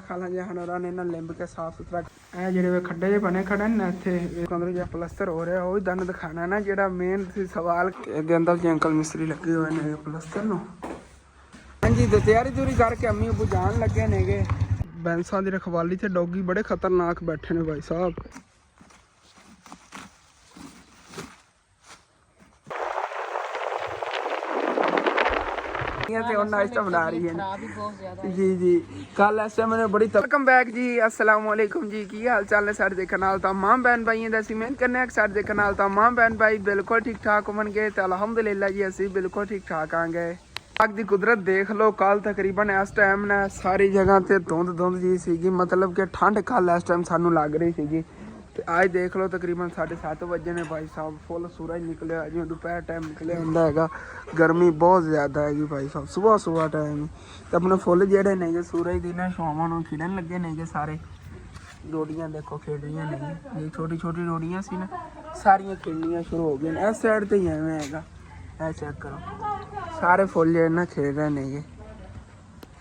खाला जहानोरा ने ना लिंब के साफ सुथरा ए जेडे खड्डे जे बने खड़े ने इत्थे अंदर जे प्लस्तर हो रहा वो दन दिखाना ना जेड़ा मेन सी सवाल दे अंदर जे अंकल मिस्त्री लगे हुए ने प्लस्तर नो। हां जी तो तैयारी तुरी करके अम्मी अबू जान लगे नेगे। बैंसा दी रखवाली ते डॉगी बड़े खतरनाक बैठे ने भाई साहब। नाश्ता बना रही है जी जी कल ऐसे मैंने बड़ी वेलकम बैक जी अस्सलाम वालेकुम जी की हाल चाल है सारे देखने नाल तमाम बहन भाई दी मेहनत करने सारे देखने नाल तमाम बहन भाई बिल्कुल ठीक ठाक होवणगे ते अलहमदुलिल्लाह जी असी बिल्कुल ठीक ठाक आंगे। अग दी कुदरत देख लो कल तकरीबन इस टाइम ने सारी जगह ते धुंध जी सीगी मतलब कि ठंड कल इस टाइम सानू लग रही सीगी ते आज देख लो तकरीबन 7:30 बजे ने भाई साहब फुल सूरज निकले जिवें दोपहर टाइम निकले हुंदा हैगा। गर्मी बहुत ज़्यादा हैगी भाई साहब सुबह टाइम तो अपने फुल जेडे ने सूरज दी ना छावां नूं खिड़न लगे ने सारे। रोड़ियां देखो खिड़ रही ने ये छोटी छोटी रोड़ियां सी ना सारियां खिड़नियां शुरू हो गई इस साइड ते ही एवें हैगा। ऐ चेक करो सारे फुल जेडे ना खिड़ रहे ने।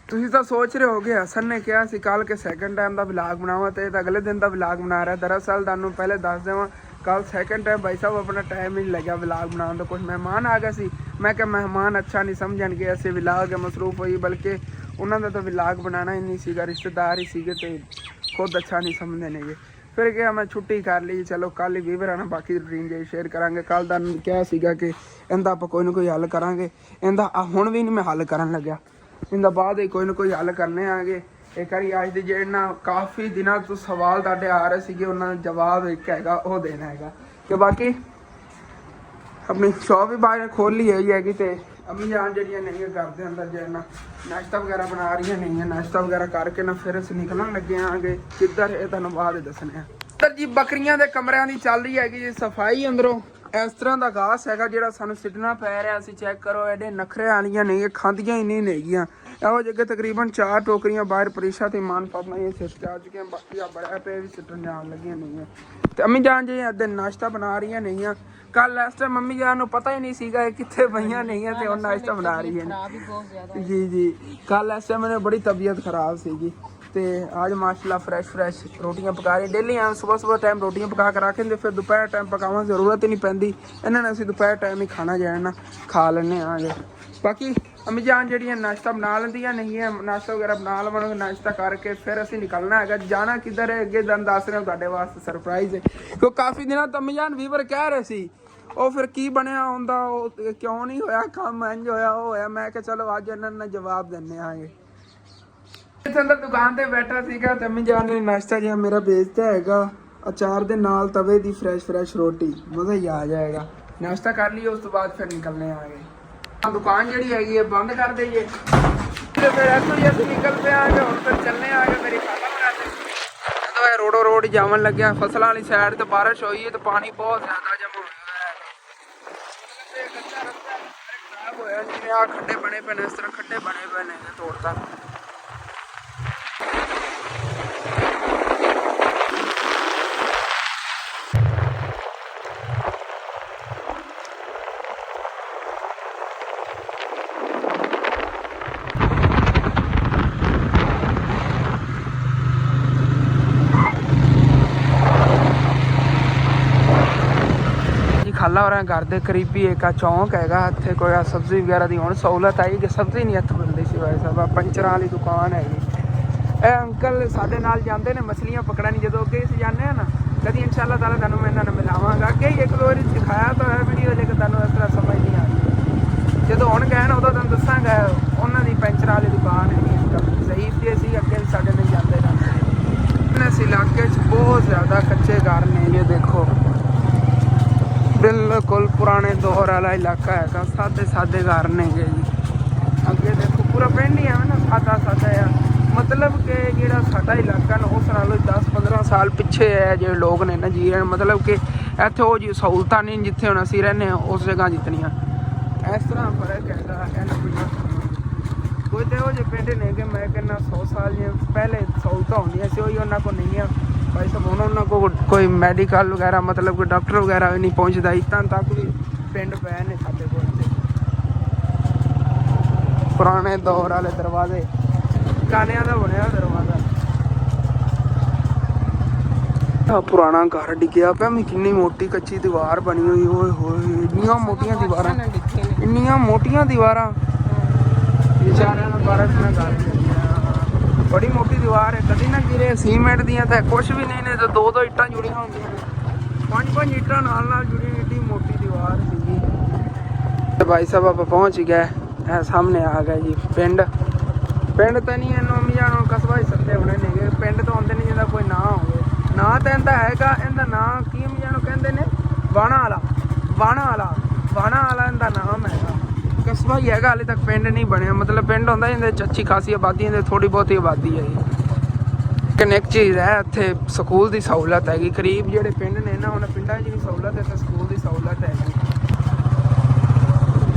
तुसीं तो सोच रहे होगे हसन ने कहा सी कल के सैकेंड टाइम का व्लॉग बनावा तो अगले दिन का व्लॉग बना रहा है। दरअसल तुहानूं पहले दस देवां कल सैकेंड टाइम भाई साहब अपना टाइम ही नहीं लग्या व्लॉग बनाने तो कुछ मेहमान आ गए सी। मैं क्या मेहमान अच्छा नहीं समझणगे ऐसे व्लॉग मसरूफ हुई बल्कि उन्होंने तो व्लॉग बनाना ही नहीं सीगा रिश्तेदार ही सीगे तो खुद अच्छा नहीं समझते ने। फिर क्या मैं छुट्टी कर ली चलो कल ही वीवर आना बाकी रूटीन जी शेयर करांगे। कल तुहानूं क्या सीगा कि इहदा आपां कोई ना कोई हल करांगे इहदा हुण भी नहीं मैं हल करन लग्या इंदा बाद कोई ना कोई हल करने आगे। एक बारी अज दे जेडे ना काफ़ी दिनों तो सवाल तुहाडे आ रहे सीगे उन्हां दा जवाब एक हैगा वो देना हैगा कि बाकी अपनी शॉप भी बाहर खोल ली हैगी तो अम्मी जान जड़ियां नहीं घर के अंदर जो ना नाश्ता वगैरह बना रही नहीं नाश्ता वगैरह करके ना फिर अस निकलन लगे आगे किधर ये तुहानूं बाद दसने अंदर जी बकरियां दे कमरियां दी चल रही हैगी जी सफाई। अंदरों इस तरह का घास है जो सानू सिटना पै रहा असी चेक करो एडे नखरे वालियां नहीं खादियां ही नहीं नेगियां ਇਹੋ जगह तकरीबन 4 टोकरियां बाहर परीशा ते ईमान फातमा ये सिट आ चुके हैं बाकी बड़ा पे भी सिटन जान लगी नहीं है। तो अम्मी जान जी अद्दे नाश्ता बना रही नहीं है कल इस टाइम मम्मी जान पता ही नहीं सीगा कितने पईयां नहीं है तो नाश्ता बना रही है जी जी। कल इस टाइम मैंने बड़ी तबीयत खराब सीगी तो आज माशाल्लाह फ्रैश रोटियां पका रही डेली आए सुबह टाइम रोटियां पका कर रखें फिर दोपहर टाइम पकावा जरूरत ही नहीं पैंदी इन्होंने असीं दोपहर टाइम ही खाना जाना खा लें आगे। बाकी अम्मी जान जड़ियां नाश्ता बना लेंदियां नहीं है नाश्ता वगैरह बना लवांगे नाश्ता करके फिर असीं निकलना है जाना किधर है अगे दिन दस रहे तुहाडे वास्ते सरप्राइज है क्योंकि काफ़ी दिनों तो अम्मी जान वीवर कह रहे सी ਉਹ फिर की बनया ਹੁੰਦਾ ਉਹ क्यों नहीं होया काम इंज होया वो होया मैं क्या चलो अज इन्होंने जवाब देने आगे। इस अंदर दुकान ते बैठा सीगा ते अम्मी जान ने नाश्ता जिहा मेरा भेजता हैगा अचार दे नाल तवे दी फ्रैश रोटी मज़ा ही आ जाएगा। नाश्ता कर लियो उस तो बाद फिर निकलने आगे दुकान जी हैगी है बंद कर दईए फिर ऐसा ही अस निकल पे आगे हम फिर चलने आगे मेरी खाना बनाते तो रोडो रोड जावन लग्या फसलों वाली साइड तो बारिश हुई है तो पानी बहुत ज़्यादा जमा होया जिन्हें आ खड्डे बने पे इस तरह खड्डे बने पे ने तोड़ता खाला हो रहा घर के करीब ही एक चौंक हैगा इत्थे कोई सब्जी वगैरह की हुण सहूलत आई कि सब्जी नहीं इत्थों मिलती सी भाई साहब पंचरां वाली दुकान हैगी। ए अंकल साडे नाल जांदे ने मछलियां पकड़न जो अगे असीं जाने हैं ना कभी इंशाअल्लाह ताला तुहानूं मैं इन्हां नाल मिलावांगा अगे ही एक दो बारी सिखाया तो है वीडियो लेकिन तुहानूं इस तरह समझ नहीं आई जो हुण गए ना उदों तुहानूं दस्सांगा उन्हां दी पंचरां वाली दुकान हैगी अंकल सही ते असीं अगे भी साडे नाल जांदे रहंदे इस इलाके च बहुत ज़्यादा कच्चे घर ने ये देखो बिल्कुल पुराने दौर वाला इलाका है सादे घर ने जी अगे देखो पूरा पिंड ही है ना सादा है मतलब कि जो साडा इलाका ना उस नालों 10-15 साल पिछे है जो लोग ने ना जी मतलब कि इत्थे वो जी सहूलत नहीं जिथे हुण असीं रहने उस जगह जितनियां इस तरह फर्क है। कोई तो यहो जे पिंड ने कि मैं कहना 100 साल पहले सहूलत होंदियां सी उन्होंने को नहीं है भाई साहब हुण उन्होंने को कोई मैडिकल वगैरह मतलब कोई डॉक्टर वगैरह भी नहीं पहुँचता इतना तक भी पिंड पे ने साडे कोल पुराने दौर वाले दरवाजे कानिया का बनया दरवाजा ਆ ਪੁਰਾਣਾ ਘਰ ਡਿੱਗਿਆ ਪਿਆ। ਮੈਂ ਕਿੰਨੀ ਮੋਟੀ ਕੱਚੀ ਦੀਵਾਰ ਬਣੀ ਹੋਈ, ਓਏ ਹੋਏ ਇੰਨੀਆਂ ਮੋਟੀਆਂ ਦੀਵਾਰਾਂ, ਇੰਨੀਆਂ ਮੋਟੀਆਂ ਦੀਵਾਰਾਂ। ਵਿਚਾਰਿਆਂ ਨੂੰ ਬਾਰਸ਼ ਨਾ ਕਰ ਬੜੀ ਮੋਟੀ ਦੀਵਾਰ ਹੈ, ਕਦੀ ਨਾ ਗਿਰੇ। ਸੀਮੈਂਟ ਦੀਆਂ ਤਾਂ ਕੁਛ ਵੀ ਨਹੀਂ ਨੇ, ਤਾਂ ਦੋ ਦੋ ਇੱਟਾਂ ਜੁੜੀਆਂ ਹੁੰਦੀਆਂ ਨੇ, ਪੰਜ ਇੱਟਾਂ ਨਾਲ ਜੁੜੀ ਏਡੀ ਮੋਟੀ ਦੀਵਾਰ ਸੀਗੀ। ਤੇ ਭਾਈ ਸਾਹਿਬ ਆਪਾਂ ਪਹੁੰਚ ਗਏ, ਇਹ ਸਾਹਮਣੇ ਆ ਗਿਆ ਜੀ ਪਿੰਡ ਤਾਂ ਨਹੀਂ ਇਹਨੂੰ ਅੰਮੀ ਜਾਨ ਕਸਬਾ ਹੀ ਸੱਦੇ ਹੋਣੇ ਨੇਗੇ। ਪਿੰਡ ਤੋਂ ਆਉਂਦੇ ਨਹੀਂ ਜਿਹਦਾ ਕੋਈ ਨਾਂ ਹੋਵੇ। ਨਾਂ ਤਾਂ ਇਹਦਾ ਹੈਗਾ, ਇਹਦਾ ਨਾਂ ਕੀ ਅੰਮੀ ਜਾਨ ਕਹਿੰਦੇ ਨੇ, ਵਾਣਾ ਵਾਲਾ ਇਹਦਾ ਨਾਮ ਹੈਗਾ। ਕਸਬਾ ਹੀ ਹੈਗਾ, ਹਾਲੇ ਤੱਕ ਪਿੰਡ ਨਹੀਂ ਬਣਿਆ। ਮਤਲਬ ਪਿੰਡ ਹੁੰਦਾ ਇਹਦੇ 'ਚ ਅੱਛੀ ਖਾਸੀ ਆਬਾਦੀ, ਇਹਦੇ ਥੋੜੀ ਬਹੁਤੀ ਆਬਾਦੀ ਹੈ ਜੀ। ਇੱਕ ਚੀਜ਼ ਹੈ ਇੱਥੇ, ਸਕੂਲ ਦੀ ਸਹੂਲਤ ਹੈਗੀ। ਕਰੀਬ ਜਿਹੜੇ ਪਿੰਡ ਨੇ ਨਾ, ਉਹਨਾਂ ਪਿੰਡਾਂ 'ਚ ਵੀ ਸਹੂਲਤ ਹੈ ਤੇ ਸਕੂਲ ਦੀ ਸਹੂਲਤ ਹੈਗੀ।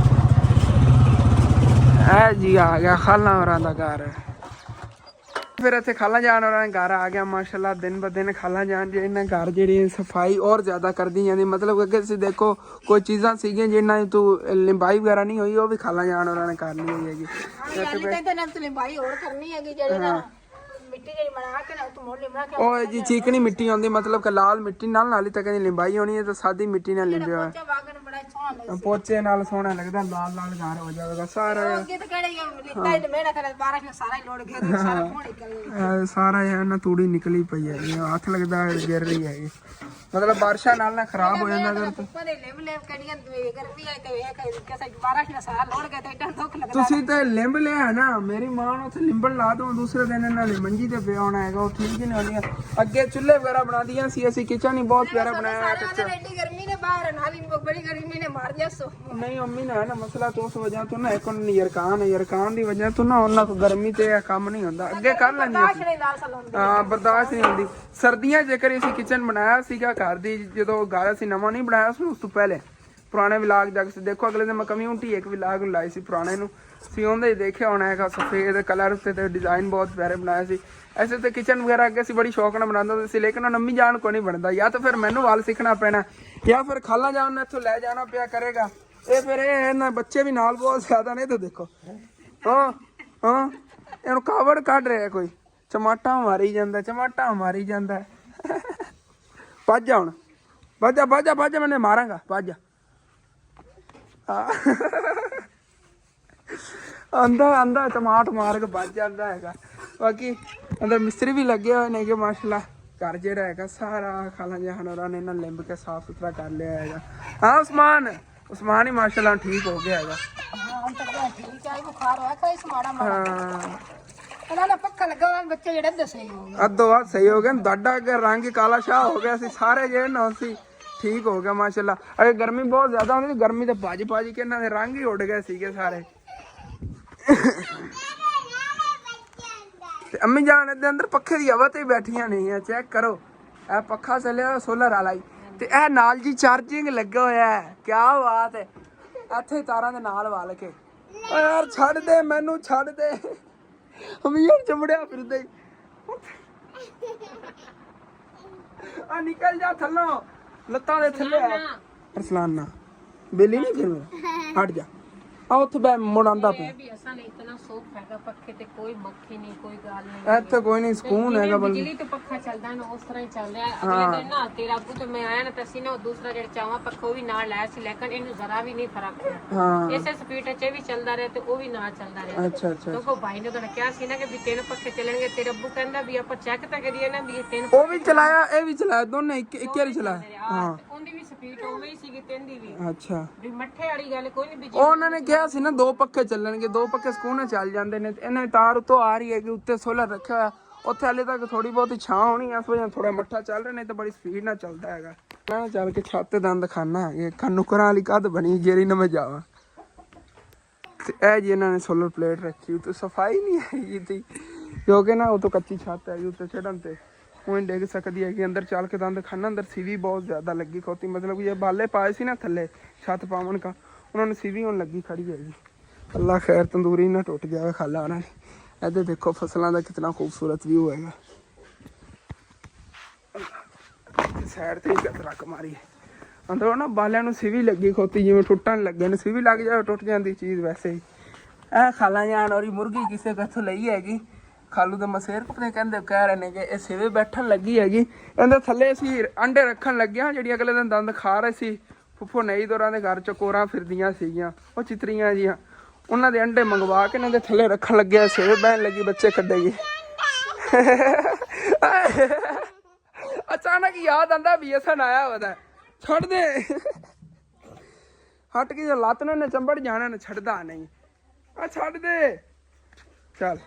ਇਹ ਜੀ ਆ ਗਿਆ ਖਾਲਾ ਹੋਰਾਂ ਦਾ ਘਰ। ਫਿਰ ਇੱਥੇ ਖਾਲਾ ਜਾਣ ਹੋਰਾਂ ਦਾ ਘਰ ਆ ਗਿਆ। ਮਾਸ਼ਾਅੱਲਾ ਦਿਨ ਬ ਦਿਨ ਖਾਲਾ ਜਾਣ ਜੀ ਇਹਨਾਂ ਘਰ ਜਿਹੜੀ ਸਫਾਈ ਔਰ ਜ਼ਿਆਦਾ ਕਰਦੀ ਜਾਂਦੀ। ਮਤਲਬ ਅੱਗੇ ਤੁਸੀਂ ਦੇਖੋ ਕੋਈ ਚੀਜ਼ਾਂ ਸੀਗੀਆਂ ਜਿਨ੍ਹਾਂ ਤੋਂ ਲਿੰਬਾਈ ਵਗੈਰਾ ਨਹੀਂ ਹੋਈ, ਉਹ ਵੀ ਖਾਲਾ ਜਾਣ ਹੋਰਾਂ ਨੇ ਕਰ ਲਈ ਹੋਈ ਹੈਗੀ। ਲਿੰਬਾਈ ਹੋਰ ਕਰਨੀ ਹੈਗੀ, ਜਿਹੜੇ ਨਾ ਮਿੱਟੀ ਜਿਹੜੀ ਬਣਾ ਕੇ ਨਾ ਉਤੋਂ ਮੋੜ ਲਿਮਣਾ ਕੇ ਉਹ ਜੀ ਚੀਕਣੀ ਮਿੱਟੀ ਆਉਂਦੀ, ਮਤਲਬ ਕਿ ਲਾਲ ਮਿੱਟੀ ਨਾਲ ਹੀ ਤਾਂ ਕਹਿੰਦੀ ਲਿੰਬਾਈ ਹੋਣੀ ਹੈ, ਤੇ ਸਾਦੀ ਮਿੱਟੀ ਨਾਲ ਲਿੰਬਿਆ ਹੋਇਆ ਪੋਚੇ ਨਾਲ ਸੋਹਣਾ ਲੱਗਦਾ। ਲਾਲ ਘਰ ਹੋ ਜਾਵੇਗਾ ਸਾਰਾ। ਸਾਰਾ ਇਹ ਨਾ ਤੂੜੀ ਨਿਕਲੀ ਪਈ ਹੈ, ਹੱਥ ਲੱਗਦਾ ਗਿਰ ਰਹੀ ਹੈਗੀ। ਮਤਲਬ ਬਾਰਿਸ਼ਾਂ ਨਾਲ ਨਾ ਖਰਾਬ ਹੋ ਜਾਂਦਾ। ਤੁਸੀਂ ਤੇ ਲਿੰਬ ਲਿਆ ਨਾ, ਮੇਰੀ ਮਾਂ ਨੂੰ ਉੱਥੇ ਲਿੰਬਣ ਲਾ ਦੋ, ਦੂਸਰੇ ਦਿਨ ਇਹਨਾਂ ਨੇ ਮੰਜੀ ਤੇ ਪਿਆ ਹੋਣਾ ਹੈਗਾ। ਉਹ ਠੀਕ ਹੀ ਨਹੀਂ ਹੁੰਦੀਆਂ। ਅੱਗੇ ਚੁੱਲ੍ਹੇ ਵਗੈਰਾ ਬਣਾਉਂਦੀਆਂ ਸੀ ਅਸੀਂ, ਕਿਚਨ ਹੀ ਬਹੁਤ ਪਿਆਰਾ ਬਣਾਇਆ। ਨਹੀਂ ਅੰਮੀ ਨਾ ਹੈ ਨਾ ਮਸਲਾ ਤੋਂ ਉਸ ਵਜ੍ਹਾ ਤੋਂ ਨਾ, ਇੱਕ ਯਰਕਾਨ ਦੀ ਵਜ੍ਹਾ ਤੋਂ ਨਾ ਉਹਨਾਂ ਕੋਲ ਗਰਮੀ ਤੇ ਇਹ ਕੰਮ ਨਹੀਂ ਹੁੰਦਾ। ਅੱਗੇ ਕਰ ਲੈਂਦੀ ਹਾਂ, ਬਰਦਾਸ਼ਤ ਨਹੀਂ ਹੁੰਦੀ। ਸਰਦੀਆਂ ਜੇਕਰ ਅਸੀਂ ਕਿਚਨ ਬਣਾਇਆ ਸੀਗਾ ਘਰ ਦੀ, ਜਦੋਂ ਘਰ ਅਸੀਂ ਨਵਾਂ ਨਹੀਂ ਬਣਾਇਆ ਸੀ, ਉਸ ਤੋਂ ਪਹਿਲੇ ਪੁਰਾਣੇ ਵਿਲਾਗ ਜਾ ਕੇ ਦੇਖੋ। ਅਗਲੇ ਦਿਨ ਮੈਂ ਕਮਿਊਨਿਟੀ ਇੱਕ ਵਿਲਾਗ ਲਾਈ ਸੀ ਪੁਰਾਣੇ ਨੂੰ, ਸੀ ਉਹਦੇ ਹੀ ਦੇਖਿਆ ਹੋਣਾ ਹੈਗਾ। ਸਫੇਦ ਕਲਰ ਉੱਤੇ ਤੇ ਡਿਜ਼ਾਈਨ ਬਹੁਤ ਪਿਆਰੇ ਬਣਾਏ ਸੀ। ਐਸੇ ਤੇ ਕਿਚਨ ਵਗੈਰਾ ਅੱਗੇ ਅਸੀਂ ਬੜੀ ਸ਼ੌਕ ਨਾਲ ਬਣਾਉਂਦੇ ਸੀ, ਲੇਕਿਨ ਉਹ ਅੰਮੀ ਜਾਨ ਕੋ ਨਹੀਂ ਬਣਦਾ। ਜਾਂ ਤਾਂ ਫਿਰ ਮੈਨੂੰ ਵਾਲ ਸਿੱਖਣਾ ਪੈਣਾ, ਜਾਂ ਫਿਰ ਖਾਲਾ ਜਾਨ ਨੂੰ ਇੱਥੋਂ ਲੈ ਜਾਣਾ ਪਿਆ ਕਰੇਗਾ। ਇਹ ਫਿਰ ਇਹਨਾਂ ਬੱਚੇ ਵੀ ਨਾਲ ਬਹੁਤ ਜ਼ਿਆਦਾ ਨੇ। ਤਾਂ ਦੇਖੋ ਹਾਂ ਇਹਨੂੰ ਕਾਵੜ ਕੱਢ ਰਿਹਾ ਕੋਈ, ਚਮਾਟਾ ਮਾਰੀ ਜਾਂਦਾ। ਭੱਜ ਜਾ ਹੁਣ, ਭੱਜ ਮੈਨੇ ਮਾਰਾਂਗਾ, ਭੱਜ ਜਾ। ਆਂਦਾ ਟਮਾਟ ਮਾਰ ਕੇ ਭੱਜ ਜਾਂਦਾ ਹੈਗਾ। ਬਾਕੀ ਅੰਦਰ ਮਿਸਤਰੀ ਵੀ ਲੱਗੇ ਹੋਏ ਨੇ ਕਿ ਮਾਸ਼ਾਅੱਲਾ ਘਰ ਜਿਹੜਾ ਹੈਗਾ ਸਾਰਾ ਖਾਲਾ ਜਾਨ ਹੋਰਾਂ ਨੇ ਇਹਨਾਂ ਲਿੰਬ ਕੇ ਸਾਫ ਸੁਥਰਾ ਕਰ ਲਿਆ ਹੈਗਾ। ਹਾਂ ਉਸਮਾਨ ਹੀ ਮਾਸ਼ਾਅੱਲਾ ਠੀਕ ਹੋ ਗਿਆ ਹੈਗਾ। ਪੱਖਾ ਲੱਗਾ ਹੋਇਆ, ਬੱਚੇ ਜਿਹੜੇ ਦੱਸੇ ਅੱਧੋ ਵੱਧ ਸਹੀ ਹੋ ਗਿਆ। ਤੁਹਾਡਾ ਅੱਗੇ ਰੰਗ ਕਾਲਾ ਸ਼ਾਹ ਹੋ ਗਿਆ ਸੀ, ਸਾਰੇ ਜਿਹੜੇ ਨਾ ਸੀ ਠੀਕ ਹੋ ਗਿਆ ਮਾਸ਼ਾਅੱਲਾ। ਅਰੇ ਗਰਮੀ ਬਹੁਤ ਜ਼ਿਆਦਾ ਹੁੰਦੀ ਸੀ, ਗਰਮੀ ਤੇ ਭੱਜ ਕੇ ਇਹਨਾਂ ਦੇ ਰੰਗ ਹੀ ਉੱਡ ਗਏ ਸੀਗੇ ਸਾਰੇ। ਤੇ ਅੰਮੀ ਜਾਨ ਦੇ ਅੰਦਰ ਪੱਖੇ ਦੀ ਹਵਾ ਤੇ ਬੈਠੀਆਂ ਨਹੀਂ ਆ, ਚੈੱਕ ਕਰੋ। ਇਹ ਪੱਖਾ ਚੱਲਿਆ ਸੋਲਰ ਵਾਲਾ ਹੀ, ਤੇ ਇਹ ਨਾਲ ਜੀ ਚਾਰਜਿੰਗ ਲੱਗਾ ਹੋਇਆ ਹੈ। ਕੀ ਬਾਤ ਹੈ। ਇੱਥੇ ਤਾਰਾਂ ਦੇ ਨਾਲ ਵਾਲ ਕੇ, ਓ ਯਾਰ ਛੱਡ ਦੇ ਮੈਨੂੰ, ਛੱਡ ਦੇ। ਅੰਮੀ ਯਾਰ ਚਮੜਿਆ ਫਿਰਦੇ ਆ, ਨਿਕਲ ਜਾ ਥੱਲੋਂ, ਲੱਤਾਂ ਦੇ ਥੱਲੇ ਆ। ਅਰਸਲਾਨਾ ਬੇਲੀ ਨਹੀਂ ਫਿਰ ਹਟ ਜਾ। ਆ ਉੱਥੇ ਬੈ ਮੁੜ ਆਂਦਾ ਪਿਆ। ਪੱਖੇ ਤੇ ਕੋਈ ਮੱਖੀ ਨਹੀਂ, ਕੋਈ ਗੱਲ ਨਹੀਂ। ਇੱਥੇ ਕੋਈ ਨਹੀਂ, ਸਕੂਨ ਹੈਗਾ। ਬਿਜਲੀ ਤੇ ਪੱਖਾ ਚੱਲਦਾ ਨਾ ਉਸ ਤਰ੍ਹਾਂ ਹੀ ਚੱਲ ਰਿਹਾ। ਅਗਲੇ ਦਿਨ ਨਾ ਤੇਰਾ ਅੱਗੂ ਤੇ ਮੈਂ ਆਇਆ ਨਾ, ਤਾਂ ਅਸੀਂ ਨਾ ਦੂਸਰਾ ਜਿਹੜਾ ਚਾਵਾ ਪੱਖਾ ਉਹ ਵੀ ਨਾਲ ਲਾਇਆ ਸੀ, ਲੇਕਿਨ ਇਹਨੂੰ ਜ਼ਰਾ ਵੀ ਨਹੀਂ ਫਰਕ ਪਿਆ। ਇਸੇ ਸਪੀਡ 'ਚ ਵੀ ਚੱਲਦਾ ਰਿਹਾ ਤੇ ਉਹ ਵੀ ਨਾ ਚੱਲਦਾ ਰਿਹਾ। ਅੱਛਾ ਕਿਉਂਕਿ ਭਾਈ ਨੇ ਤਾਂ ਕਿਹਾ ਸੀ ਨਾ ਕਿ ਵੀ 3 ਪੱਖੇ ਚੱਲਣਗੇ। ਤੇਰਾ ਅੱਬੂ ਕਹਿੰਦਾ ਵੀ ਆਪਾਂ ਚੈੱਕ ਤਾਂ ਕਰੀਏ ਨਾ ਵੀ ਇਹ 3। ਉਹ ਵੀ ਚਲਾਇਆ, ਇਹ ਵੀ ਚਲਾਇਆ, ਦੋਨੇ ਇੱਕ ਵਾਰੀ ਚਲਾਇਆ। ਹਾਂ ਉਹਦੀ ਵੀ ਸਪੀਡ ਉਵੇਂ ਹੀ ਸੀਗੀ, 3 ਦੀ ਵੀ। ਅੱਛਾ ਵੀ ਮੱਠੇ ਵਾਲੀ ਗੱਲ ਕੋਈ ਨਹੀਂ। ਉਹਨਾਂ ਨੇ ਕਿਹਾ ਸੀ ਨਾ 2 ਪੱਖੇ ਚੱਲਣਗੇ, 2 ਪੱਖੇ ਸਕੂਨ ਨਾਲ ਚੱਲ ਜਾਂਦੇ ਨੇ। ਇਹਨਾਂ ਤਾਰ ਉੱਤੋਂ ਆ ਰਹੀ ਹੈਗੀ, ਉੱਤੇ ਸੋਲਰ ਰੱਖਿਆ ਹੋਇਆ। ਉੱਥੇ ਹਾਲੇ ਤੱਕ ਥੋੜੀ ਬਹੁਤੀ ਛਾਂ ਹੋਣੀ, ਇਸ ਵਜ੍ਹਾ ਥੋੜਾ ਮੱਠਾ ਚੱਲ ਰਿਹਾ, ਨਹੀਂ ਤਾਂ ਬੜੀ ਸਪੀਡ ਨਾਲ ਚੱਲਦਾ ਹੈਗਾ। ਮੈਂ ਚੱਲ ਕੇ ਛੱਤ ਤੇ ਦੰਦ ਖਾਨਾ ਹੈਗੇ। ਨੁਕਰਾਂ ਵਾਲੀ ਕੱਦ ਬਣੀ ਜਿਹੜੀ ਨਾ ਮੈਂ ਜਾਵਾਂ। ਤੇ ਇਹ ਜੀ ਇਹਨਾਂ ਨੇ ਸੋਲਰ ਪਲੇਟ ਰੱਖੀ, ਉੱਤੇ ਸਫਾਈ ਨਹੀਂ ਹੈਗੀ ਤੀ, ਕਿਉਂਕਿ ਨਾ ਉਹ ਤੋਂ ਕੱਚੀ ਛੱਤ ਹੈਗੀ। ਉੱਤੇ ਚੜਨ ਤੇ ਉਹ ਡਿੱਗ ਸਕਦੀ ਹੈਗੀ। ਅੰਦਰ ਚੱਲ ਕੇ ਦੰਦ ਖਾਨਾ, ਅੰਦਰ ਸੀਵੀ ਬਹੁਤ ਜ਼ਿਆਦਾ ਲੱਗੀ ਖੋਤੀ। ਮਤਲਬ ਇਹ ਬਾਲੇ ਪਾਏ ਸੀ ਨਾ ਥੱਲੇ ਛੱਤ ਪਾਵਨ ਕਾ, ਉਹਨਾਂ ਨੂੰ ਸੀਵੀ ਹੁਣ ਲੱਗੀ ਖੜੀ ਹੈਗੀ। ਅੱਲਾ ਖੈਰ, ਤੰਦੂਰੀ ਨਾ ਟੁੱਟ ਗਿਆ ਖਾਲਾ ਉਹਨਾਂ ਨੇ। ਇੱਧਰ ਦੇਖੋ ਫਸਲਾਂ ਦਾ ਕਿਤਨਾ ਖੂਬਸੂਰਤ ਵਿਊ ਹੈਗਾ। ਸਾਈਡ ਤੇ ਇੱਕ ਟਰੱਕ ਮਾਰੀ, ਅੰਦਰੋਂ ਨਾ ਬਾਲਿਆਂ ਨੂੰ ਸੀਵੀ ਲੱਗੀ ਖੋਤੀ, ਜਿਵੇਂ ਟੁੱਟਣ ਲੱਗੇ ਨੇ। ਸੀਵੀ ਲੱਗ ਜਾਵੇ ਟੁੱਟ ਜਾਂਦੀ ਚੀਜ਼ ਵੈਸੇ ਹੀ। ਇਹ ਖਾਲਾ ਜਾਨ ਔਰੀ ਮੁਰਗੀ ਕਿਸੇ ਕਿੱਥੋਂ ਲਈ ਹੈਗੀ। ਖਾਲੂ ਦੇ ਮਸੇਰ ਕੁਪਨੇ ਕਹਿੰਦੇ ਕਹਿ ਰਹੇ ਨੇ ਕਿ ਇਹ ਸੇਵੇ ਬੈਠਣ ਲੱਗੀ ਹੈਗੀ। ਇਹਦੇ ਥੱਲੇ ਅਸੀਂ ਅੰਡੇ ਰੱਖਣ ਲੱਗਿਆ, ਜਿਹੜੀ ਅਗਲੇ ਦਿਨ ਦੰਦ ਖਾ ਰਹੇ ਸੀ। ਫੁੱਫੋ ਨਹੀਂ ਦੋਰਾਂ ਦੇ ਘਰ ਚਕੋਰਾਂ ਫਿਰਦੀਆਂ ਸੀਗੀਆਂ, ਉਹ ਚਿਤਰੀਆਂ ਜੀਆਂ, ਉਹਨਾਂ ਦੇ ਅੰਡੇ ਮੰਗਵਾ ਕੇ ਇਹਨਾਂ ਦੇ ਥੱਲੇ ਰੱਖਣ ਲੱਗਿਆ। ਸੇਵੇ ਬਹਿਣ ਲੱਗੀ, ਬੱਚੇ ਕੱਢੇਗੀ। ਅਚਾਨਕ ਯਾਦ ਆਂਦਾ BSN ਆਇਆ ਉਹਦਾ, ਛੱਡ ਦੇ। ਹਟ ਕੇ ਲੱਤ ਨੇ ਚੰਬੜ ਜਾਣਾ, ਨੇ ਛੱਡਦਾ ਨਹੀਂ। ਆ ਛੱਡ ਦੇ ਚੱਲ,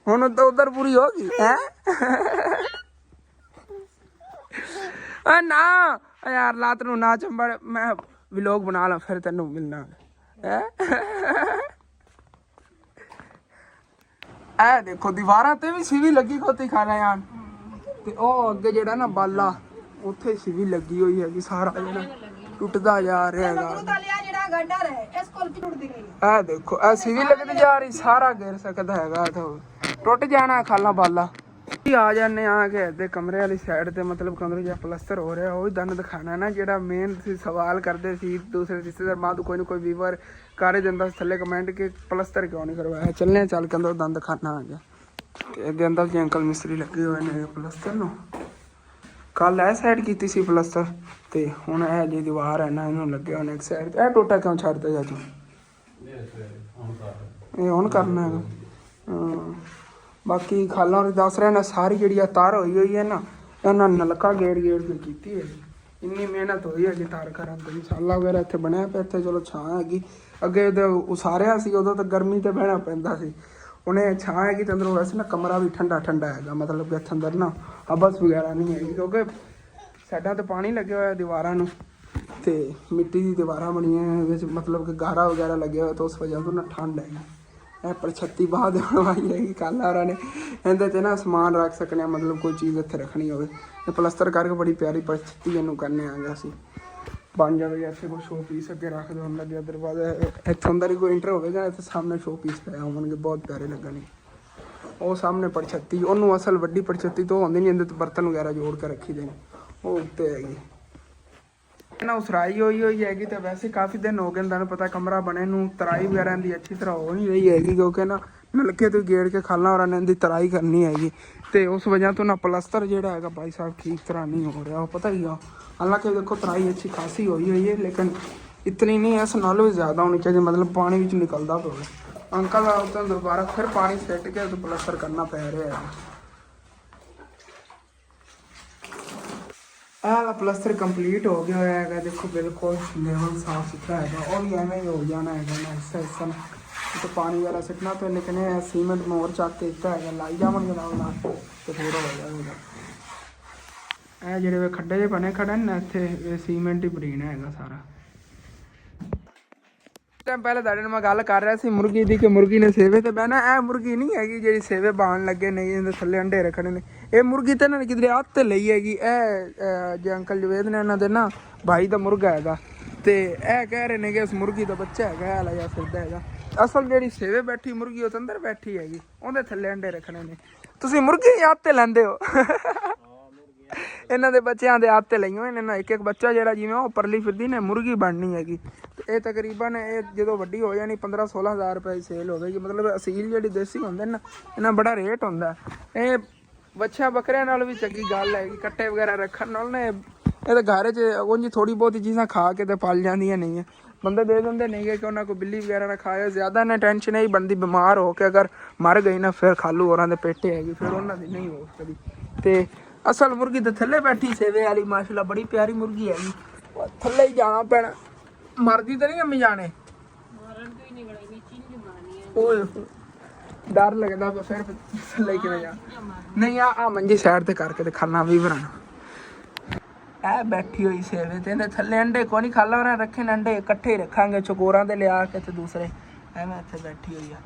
ਹੁਣ ਉਧਰ ਪੂਰੀ ਹੋ ਗਈ ਹੈ। ਨਾ ਯਾਰ ਲੱਤ ਨੂੰ ਨਾ ਚੰਬੜ, ਮੈਂ ਵਲੌਗ ਬਣਾ ਲਾ ਫਿਰ ਤੈਨੂੰ ਮਿਲਣਾ ਹੈ। ਐ ਦੇਖੋ ਦੀਵਾਰਾਂ ਤੇ ਵੀ ਸਿਵੀ ਲੱਗੀ ਖੋਤੀ ਖਾਣਾ ਯਾਰ, ਤੇ ਉਹ ਅੱਗੇ ਜਿਹੜਾ ਨਾ ਬਾਲਾ ਉੱਥੇ ਸਿਵੀ ਲੱਗੀ ਹੋਈ ਹੈਗੀ। ਸਾਰਾ ਜਿਹੜਾ ਟੁੱਟਦਾ ਜਾ ਰਿਹਾ ਹੈਗਾ। ਇਹ ਦੇਖੋ ਇਹ ਸਿਵੀ ਲੱਗਦੀ ਜਾ ਰਹੀ, ਸਾਰਾ ਗਿਰ ਸਕਦਾ ਹੈਗਾ, ਟੁੱਟ ਜਾਣਾ ਖਾਲਾ ਬਾਲਾ। ਆ ਜਾਂਦੇ ਆ ਕਿ ਇਹਦੇ ਕਮਰੇ ਵਾਲੀ ਸਾਈਡ ਤੇ, ਮਤਲਬ ਕਮਰੇ ਜਿਹਾ ਪਲਸਤਰ ਹੋ ਰਿਹਾ, ਉਹ ਵੀ ਤੁਹਾਨੂੰ ਦਿਖਾਣਾ ਨਾ। ਜਿਹੜਾ ਮੇਨ ਸੀ ਸਵਾਲ ਕਰਦੇ ਸੀ ਦੂਸਰੇ ਰਿਸ਼ਤੇਦਾਰ, ਮਾਂ ਤੋਂ ਕੋਈ ਨਾ ਕੋਈ ਵੀਵਰ ਕਰ ਦਿੰਦਾ ਸੀ ਥੱਲੇ ਕਮੈਂਟ ਕਿ ਪਲਸਤਰ ਕਿਉਂ ਨਹੀਂ ਕਰਵਾਇਆ। ਚੱਲਣੇ ਚੱਲ ਕਹਿੰਦਾ ਉਹ ਦੰਦ ਖਾਨਾ ਆ ਗਿਆ। ਤੇ ਇਹਦੇ ਅੰਦਰ ਜੀ ਅੰਕਲ ਮਿਸਤਰੀ ਲੱਗੇ ਹੋਏ ਨੇ ਪਲਸਤਰ ਨੂੰ। ਕੱਲ ਇਹ ਸਾਈਡ ਕੀਤੀ ਸੀ ਪਲਸਤਰ, ਤੇ ਹੁਣ ਇਹ ਜੀ ਦੀਵਾਰ ਹੈ ਨਾ, ਇਹਨੂੰ ਲੱਗੇ ਹੋਏ ਨੇ ਇੱਕ ਸਾਈਡ। ਇਹ ਟੋਟਾ ਕਿਉਂ ਛੱਡਦਾ ਜਾ ਤੂੰ? ਇਹ ਹੁਣ ਕਰਨਾ ਹੈਗਾ। ਬਾਕੀ ਖਾਲਾਂ ਦੱਸ ਰਹੇ ਨੇ ਸਾਰੀ ਜਿਹੜੀ ਆ ਤਾਰ ਹੋਈ ਹੋਈ ਹੈ ਨਾ, ਇਹਨਾਂ ਨਲਕਾ ਗੇੜ ਕੇ ਕੀਤੀ ਹੈ। ਇੰਨੀ ਮਿਹਨਤ ਹੋਈ ਹੈ ਜੀ ਤਾਰ ਕਰਨ ਦੀ। ਮਸਾਲਾ ਵਗੈਰਾ ਇੱਥੇ ਬਣਿਆ ਪਿਆ, ਇੱਥੇ ਚਲੋ ਛਾਂ ਹੈਗੀ। ਅੱਗੇ ਉਹਦੇ ਉਸਾਰਿਆ ਸੀ ਉਦੋਂ ਤਾਂ ਗਰਮੀ ਤੇ ਬਹਿਣਾ ਪੈਂਦਾ ਸੀ, ਉਹਨੇ ਛਾਂ ਹੈਗੀ ਤੇ ਅੰਦਰੋਂ ਵੈਸੇ ਨਾ ਕਮਰਾ ਵੀ ਠੰਡਾ ਠੰਡਾ ਹੈਗਾ। ਮਤਲਬ ਕਿ ਇੱਥੇ ਅੰਦਰ ਨਾ ਹਬਸ ਵਗੈਰਾ ਨਹੀਂ ਹੈਗੀ, ਕਿਉਂਕਿ ਸਾਈਡਾਂ ਤੇ ਪਾਣੀ ਲੱਗਿਆ ਹੋਇਆ ਦੀਵਾਰਾਂ ਨੂੰ, ਤੇ ਮਿੱਟੀ ਦੀ ਦੀਵਾਰਾਂ ਬਣੀਆਂ ਵਿੱਚ, ਮਤਲਬ ਕਿ ਗਾਰਾ ਵਗੈਰਾ ਲੱਗਿਆ ਹੋਇਆ, ਤਾਂ ਉਸ ਵਜ੍ਹਾ ਤੋਂ ਨਾ ਠੰਡ ਹੈਗੀ। ਇਹ ਪਰਛੱਤੀ ਬਾਅਦ ਬਣਵਾਈ ਹੈਗੀ ਕੱਲ੍ਹ ਉਹਨਾਂ ਨੇ। ਇਹਦੇ 'ਤੇ ਨਾ ਸਮਾਨ ਰੱਖ ਸਕਣੇ, ਮਤਲਬ ਕੋਈ ਚੀਜ਼ ਇੱਥੇ ਰੱਖਣੀ ਹੋਵੇ। ਇਹ ਪਲਸਤਰ ਕਰਕੇ ਬੜੀ ਪਿਆਰੀ ਪਰਛੱਤੀ ਇਹਨੂੰ ਕਰਨੇ ਆ ਗਿਆ ਸੀ। ਬਣ ਜਾਵੇ ਇੱਥੇ ਕੋਈ ਸ਼ੋ ਪੀਸ ਅੱਗੇ ਰੱਖ ਦਿਓ ਉਹਨਾਂ ਦੇ ਦਰਵਾਜ਼ੇ, ਇੱਥੇ ਅੰਦਰ ਹੀ ਕੋਈ ਇੰਟਰ ਹੋਵੇਗਾ, ਇੱਥੇ ਸਾਹਮਣੇ ਸ਼ੋ ਪੀਸ ਪਏ ਹੋਣਗੇ, ਬਹੁਤ ਪਿਆਰੇ ਲੱਗਣਗੇ। ਉਹ ਸਾਹਮਣੇ ਪਰਛੱਤੀ, ਉਹਨੂੰ ਅਸਲ ਵੱਡੀ ਪਰਛੱਤੀ ਤੋਂ ਹੁੰਦੀ ਨਹੀਂ, ਇਹਦੇ 'ਤੇ ਬਰਤਨ ਵਗੈਰਾ ਜੋੜ ਕੇ ਰੱਖੀ ਦੇ ਨੇ, ਉਹ ਉੱਤੇ ਹੈਗੀ ਨਾ। ਉਸਰਾਈ ਹੋਈ ਹੈਗੀ। ਤੇ ਵੈਸੇ ਕਾਫੀ ਦਿਨ ਹੋ ਗਏ ਤੁਹਾਨੂੰ ਪਤਾ ਕਮਰਾ ਬਣੇ ਨੂੰ, ਤਰਾਈ ਵਗੈਰਾ ਦੀ ਅੱਛੀ ਤਰ੍ਹਾਂ ਹੋ ਨਹੀਂ ਰਹੀ ਹੈਗੀ, ਕਿਉਂਕਿ ਨਾ ਨਲਕੇ ਤੋਂ ਗੇੜ ਕੇ ਖਾਲਾਂ ਔਰਾਂ ਨੇ ਇਹਦੀ ਤਰਾਈ ਕਰਨੀ ਹੈਗੀ। ਤੇ ਉਸ ਵਜ੍ਹਾ ਤੋਂ ਨਾ ਪਲਸਤਰ ਜਿਹੜਾ ਹੈਗਾ ਭਾਈ ਸਾਹਿਬ ਠੀਕ ਤਰ੍ਹਾਂ ਨਹੀਂ ਹੋ ਰਿਹਾ। ਉਹ ਪਤਾ ਹੀ ਆ, ਹਾਲਾਂਕਿ ਦੇਖੋ ਤਰਾਈ ਅੱਛੀ ਖਾਸੀ ਹੋਈ ਹੈ, ਲੇਕਿਨ ਇਤਨੀ ਨਹੀਂ, ਇਸ ਨਾਲੋਂ ਵੀ ਜ਼ਿਆਦਾ ਹੋਣੀ ਚਾਹੀਦੀ, ਮਤਲਬ ਪਾਣੀ ਵਿੱਚ ਨਿਕਲਦਾ ਪਵੇ। ਅੰਕਲ ਦਾ ਉੱਤੇ ਦੁਬਾਰਾ ਫਿਰ ਪਾਣੀ ਸਿੱਟ ਕੇ ਉਹ ਪਲਸਤਰ ਕਰਨਾ ਪੈ ਰਿਹਾ ਹੈ। ਆਹ ਵਾਲਾ ਪਲਸਤਰ ਕੰਪਲੀਟ ਹੋ ਗਿਆ ਹੋਇਆ ਹੈਗਾ। ਦੇਖੋ ਬਿਲਕੁਲ ਲੈਵਲ ਸਾਫ ਸੁਥਰਾ ਹੈਗਾ। ਉਹ ਵੀ ਐਵੇਂ ਹੀ ਹੋ ਜਾਣਾ ਹੈਗਾ ਨਾ, ਹਿੱਸਾ ਤੇ ਪਾਣੀ ਵਗੈਰਾ ਸਿੱਟਣਾ ਤੇ ਲੇਕਿਨ ਇਹ ਸੀਮੈਂਟ ਮੋਰ ਚੱਕ ਕੇ ਦਿੱਤਾ ਹੈਗਾ, ਲਾਈ ਜਾਵਾਂਗੇ ਨਾਲ ਤੇ ਪੂਰਾ ਹੋ ਜਾਵੇਗਾ। ਇਹ ਜਿਹੜੇ ਖੱਡੇ ਜਿਹੇ ਬਣੇ ਖੜੇ ਨੇ ਇੱਥੇ, ਇਹ ਸੀਮੈਂਟ ਹੀ ਬਰੀਨਾ ਹੈਗਾ ਸਾਰਾ। ਟਾਈਮ ਪਹਿਲੇ ਤੁਹਾਡੇ ਨਾਲ ਮੈਂ ਗੱਲ ਕਰ ਰਿਹਾ ਸੀ ਮੁਰਗੀ ਦੀ, ਕਿ ਮੁਰਗੀ ਨੇ ਸੇਵੇ ਤੇ ਬਹਿਣਾ। ਇਹ ਮੁਰਗੀ ਨਹੀਂ ਹੈਗੀ ਜਿਹੜੀ ਸੇਵੇ ਬਾਣ ਲੱਗੇ ਨੇ, ਇਹਦੇ ਥੱਲੇ ਅੰਡੇ ਰੱਖਣੇ ਨੇ। ਇਹ ਮੁਰਗੀ ਤੇ ਇਹਨਾਂ ਨੇ ਕਿਧਰੇ ਹੱਥ ਤੇ ਲਈ ਹੈਗੀ। ਇਹ ਜੇ ਅੰਕਲ ਜਵੇਦ ਨੇ ਇਹਨਾਂ ਦੇ ਨਾ ਭਾਈ ਦਾ ਮੁਰਗਾ ਹੈਗਾ, ਤੇ ਇਹ ਕਹਿ ਰਹੇ ਨੇ ਕਿ ਉਸ ਮੁਰਗੀ ਦਾ ਬੱਚਾ ਹੈਗਾ, ਇਹ ਲਿਆ ਫਿਰਦਾ ਹੈਗਾ। ਅਸਲ ਜਿਹੜੀ ਸੇਵੇ ਬੈਠੀ ਮੁਰਗੀ ਉਹ ਤਾਂ ਅੰਦਰ ਬੈਠੀ ਹੈਗੀ, ਉਹਦੇ ਥੱਲੇ ਅੰਡੇ ਰੱਖਣੇ ਨੇ। ਤੁਸੀਂ ਮੁਰਗੀ ਹੱਥ ਤੇ ਲੈਂਦੇ ਹੋ। ਇਹਨਾਂ ਦੇ ਬੱਚਿਆਂ ਦੇ ਹੱਥ ਤੇ ਲਈ ਹੋਏ ਨੇ ਨਾ, ਇੱਕ ਇੱਕ ਬੱਚਾ ਜਿਹੜਾ ਜਿਵੇਂ ਉਹ ਪਰਲੀ ਫਿਰਦੀ ਨੇ ਮੁਰਗੀ ਬਣਨੀ ਹੈਗੀ। ਤੇ ਇਹ ਤਕਰੀਬਨ ਇਹ ਜਦੋਂ ਵੱਡੀ ਹੋ ਜਾਣੀ 15-16 ਹਜ਼ਾਰ ਰੁਪਏ ਦੀ ਸੇਲ ਹੋਵੇਗੀ। ਮਤਲਬ ਅਸੀਲ ਜਿਹੜੀ ਦੇਸੀ ਹੁੰਦੇ ਨਾ, ਇਹਨਾਂ ਬੜਾ ਰੇਟ ਹੁੰਦਾ। ਇਹ ਬੱਚਿਆਂ ਬੱਕਰਿਆਂ ਨਾਲ ਵੀ ਚੰਗੀ ਗੱਲ ਹੈਗੀ, ਕੱਟੇ ਵਗੈਰਾ ਰੱਖਣ ਨਾਲ ਨਾ। ਇਹ ਤਾਂ ਘਰ 'ਚ ਉਂਝ ਥੋੜ੍ਹੀ ਬਹੁਤੀ ਚੀਜ਼ਾਂ ਖਾ ਕੇ ਤੇ ਪਲ ਜਾਂਦੀਆਂ ਨਹੀਂ ਹੈ। ਬੰਦੇ ਦੇ ਦਿੰਦੇ ਨਹੀਂ ਕਿ ਉਹਨਾਂ ਕੋਲ ਬਿੱਲੀ ਵਗੈਰਾ ਨਾ ਖਾਏ, ਜ਼ਿਆਦਾ ਨਾ ਟੈਨਸ਼ਨ ਨਹੀਂ ਬਣਦੀ। ਬਿਮਾਰ ਹੋ ਕੇ ਅਗਰ ਮਰ ਗਈ ਨਾ, ਫਿਰ ਖਾਲੂ ਹੋਰਾਂ ਦੇ ਪੇਟੇ ਹੈਗੀ, ਫਿਰ ਉਹਨਾਂ ਦੀ ਨਹੀਂ ਹੋ ਸਕਦੀ। ਤੇ ਅਸਲ ਮੁਰਗੀ ਤਾਂ ਥੱਲੇ ਬੈਠੀ ਸੇਵੇ ਵਾਲੀ, ਮਾਸ਼ਾਅੱਲਾ ਬੜੀ ਪਿਆਰੀ ਮੁਰਗੀ ਹੈਗੀ। ਥੱਲੇ ਹੀ ਜਾਣਾ ਪੈਣਾ, ਮਰਦੀ ਤਾਂ ਨਹੀਂ ਅੰਮੀ ਜਾਣੇ। ਓਏ ਡਰ ਲੱਗਦਾ ਫਿਰ ਥੱਲੇ ਕਿਵੇਂ ਜਾ। ਨਹੀਂ ਆ ਮੰਜੀ ਸਾਈਡ ਤੇ ਕਰਕੇ ਤੇ ਖਾਣਾ ਵੀ ਭਰਾਣਾ। ਇਹ ਬੈਠੀ ਹੋਈ ਸੇਵੇ ਤੇ ਇਹਦੇ ਥੱਲੇ ਅੰਡੇ ਕੋਈ ਨਹੀਂ, ਖਾਲਾ ਉਹਨਾਂ ਰੱਖੇ ਨੇ ਅੰਡੇ ਇਕੱਠੇ ਰੱਖਾਂਗੇ ਚਕੋਰਾਂ ਦੇ ਲਿਆ ਕੇ, ਤੇ ਦੂਸਰੇ ਐਵੇਂ ਇੱਥੇ ਬੈਠੀ ਹੋਈ ਆ।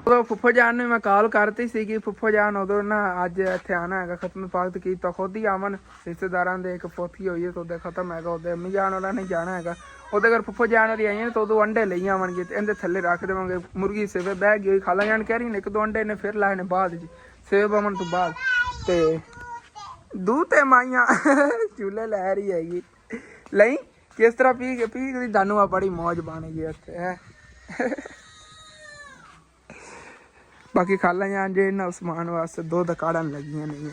ਉਦੋਂ ਫੁੱਫੋ ਜਾਨ ਨੂੰ ਮੈਂ ਕਾਲ ਕਰਤੀ ਸੀਗੀ, ਫੁੱਫੋ ਜਾਨ ਉਦੋਂ ਨਾ ਅੱਜ ਇੱਥੇ ਆਉਣਾ ਹੈਗਾ, ਖਤਮ ਪਾਕਤ ਕੀਤਾ ਖੁਦ ਹੀ ਆਵਨ। ਰਿਸ਼ਤੇਦਾਰਾਂ ਦੇ ਇੱਕ ਪੋਥੀ ਹੋਈ ਹੈ ਤਾਂ ਉਹਦੇ ਖਤਮ ਹੈਗਾ, ਉਹਦੇ ਅੰਮੀ ਜਾਨ ਉਹਨਾਂ ਨੇ ਜਾਣਾ ਹੈਗਾ। ਉਹਦੇ ਅਗਰ ਫੁੱਫੋ ਜਾਨ ਵਾਲੀ ਆਈਆਂ ਤਾਂ ਉਦੋਂ ਅੰਡੇ ਲਈ ਆਵਣਗੇ, ਤੇ ਇਹਦੇ ਥੱਲੇ ਰੱਖ ਦੇਵਾਂਗੇ। ਮੁਰਗੀ ਸੇਵੇ ਬਹਿ ਗਈ ਹੋਈ, ਖਾਲਾ ਜਾਨ ਕਹਿ ਰਹੀ ਨੇ 1-2 ਅੰਡੇ ਨੇ ਫਿਰ ਲਾਏ ਨੇ ਬਾਅਦ 'ਚ ਸੇਵੇ ਬਵਣ ਤੋਂ ਬਾਅਦ। ਤੇ ਦੂਧ ਤੇ ਮਾਈਆਂ ਚੂਲੇ ਲੈ ਰਹੀ ਹੈਗੀ, ਲਈ ਕਿਸ ਤਰ੍ਹਾਂ ਪੀ ਕੇ ਦਾਨੂ ਆ ਬੜੀ ਮੌਜ ਬਣ ਗਈ ਇੱਥੇ ਹੈ। ਬਾਕੀ ਖਾਲਾਂ ਜਾਂ ਜੇ ਨਾ ਉਸਮਾਨ ਵਾਸਤੇ ਦੁੱਧ ਕਾੜਨ ਲੱਗੀਆਂ ਨਹੀਂ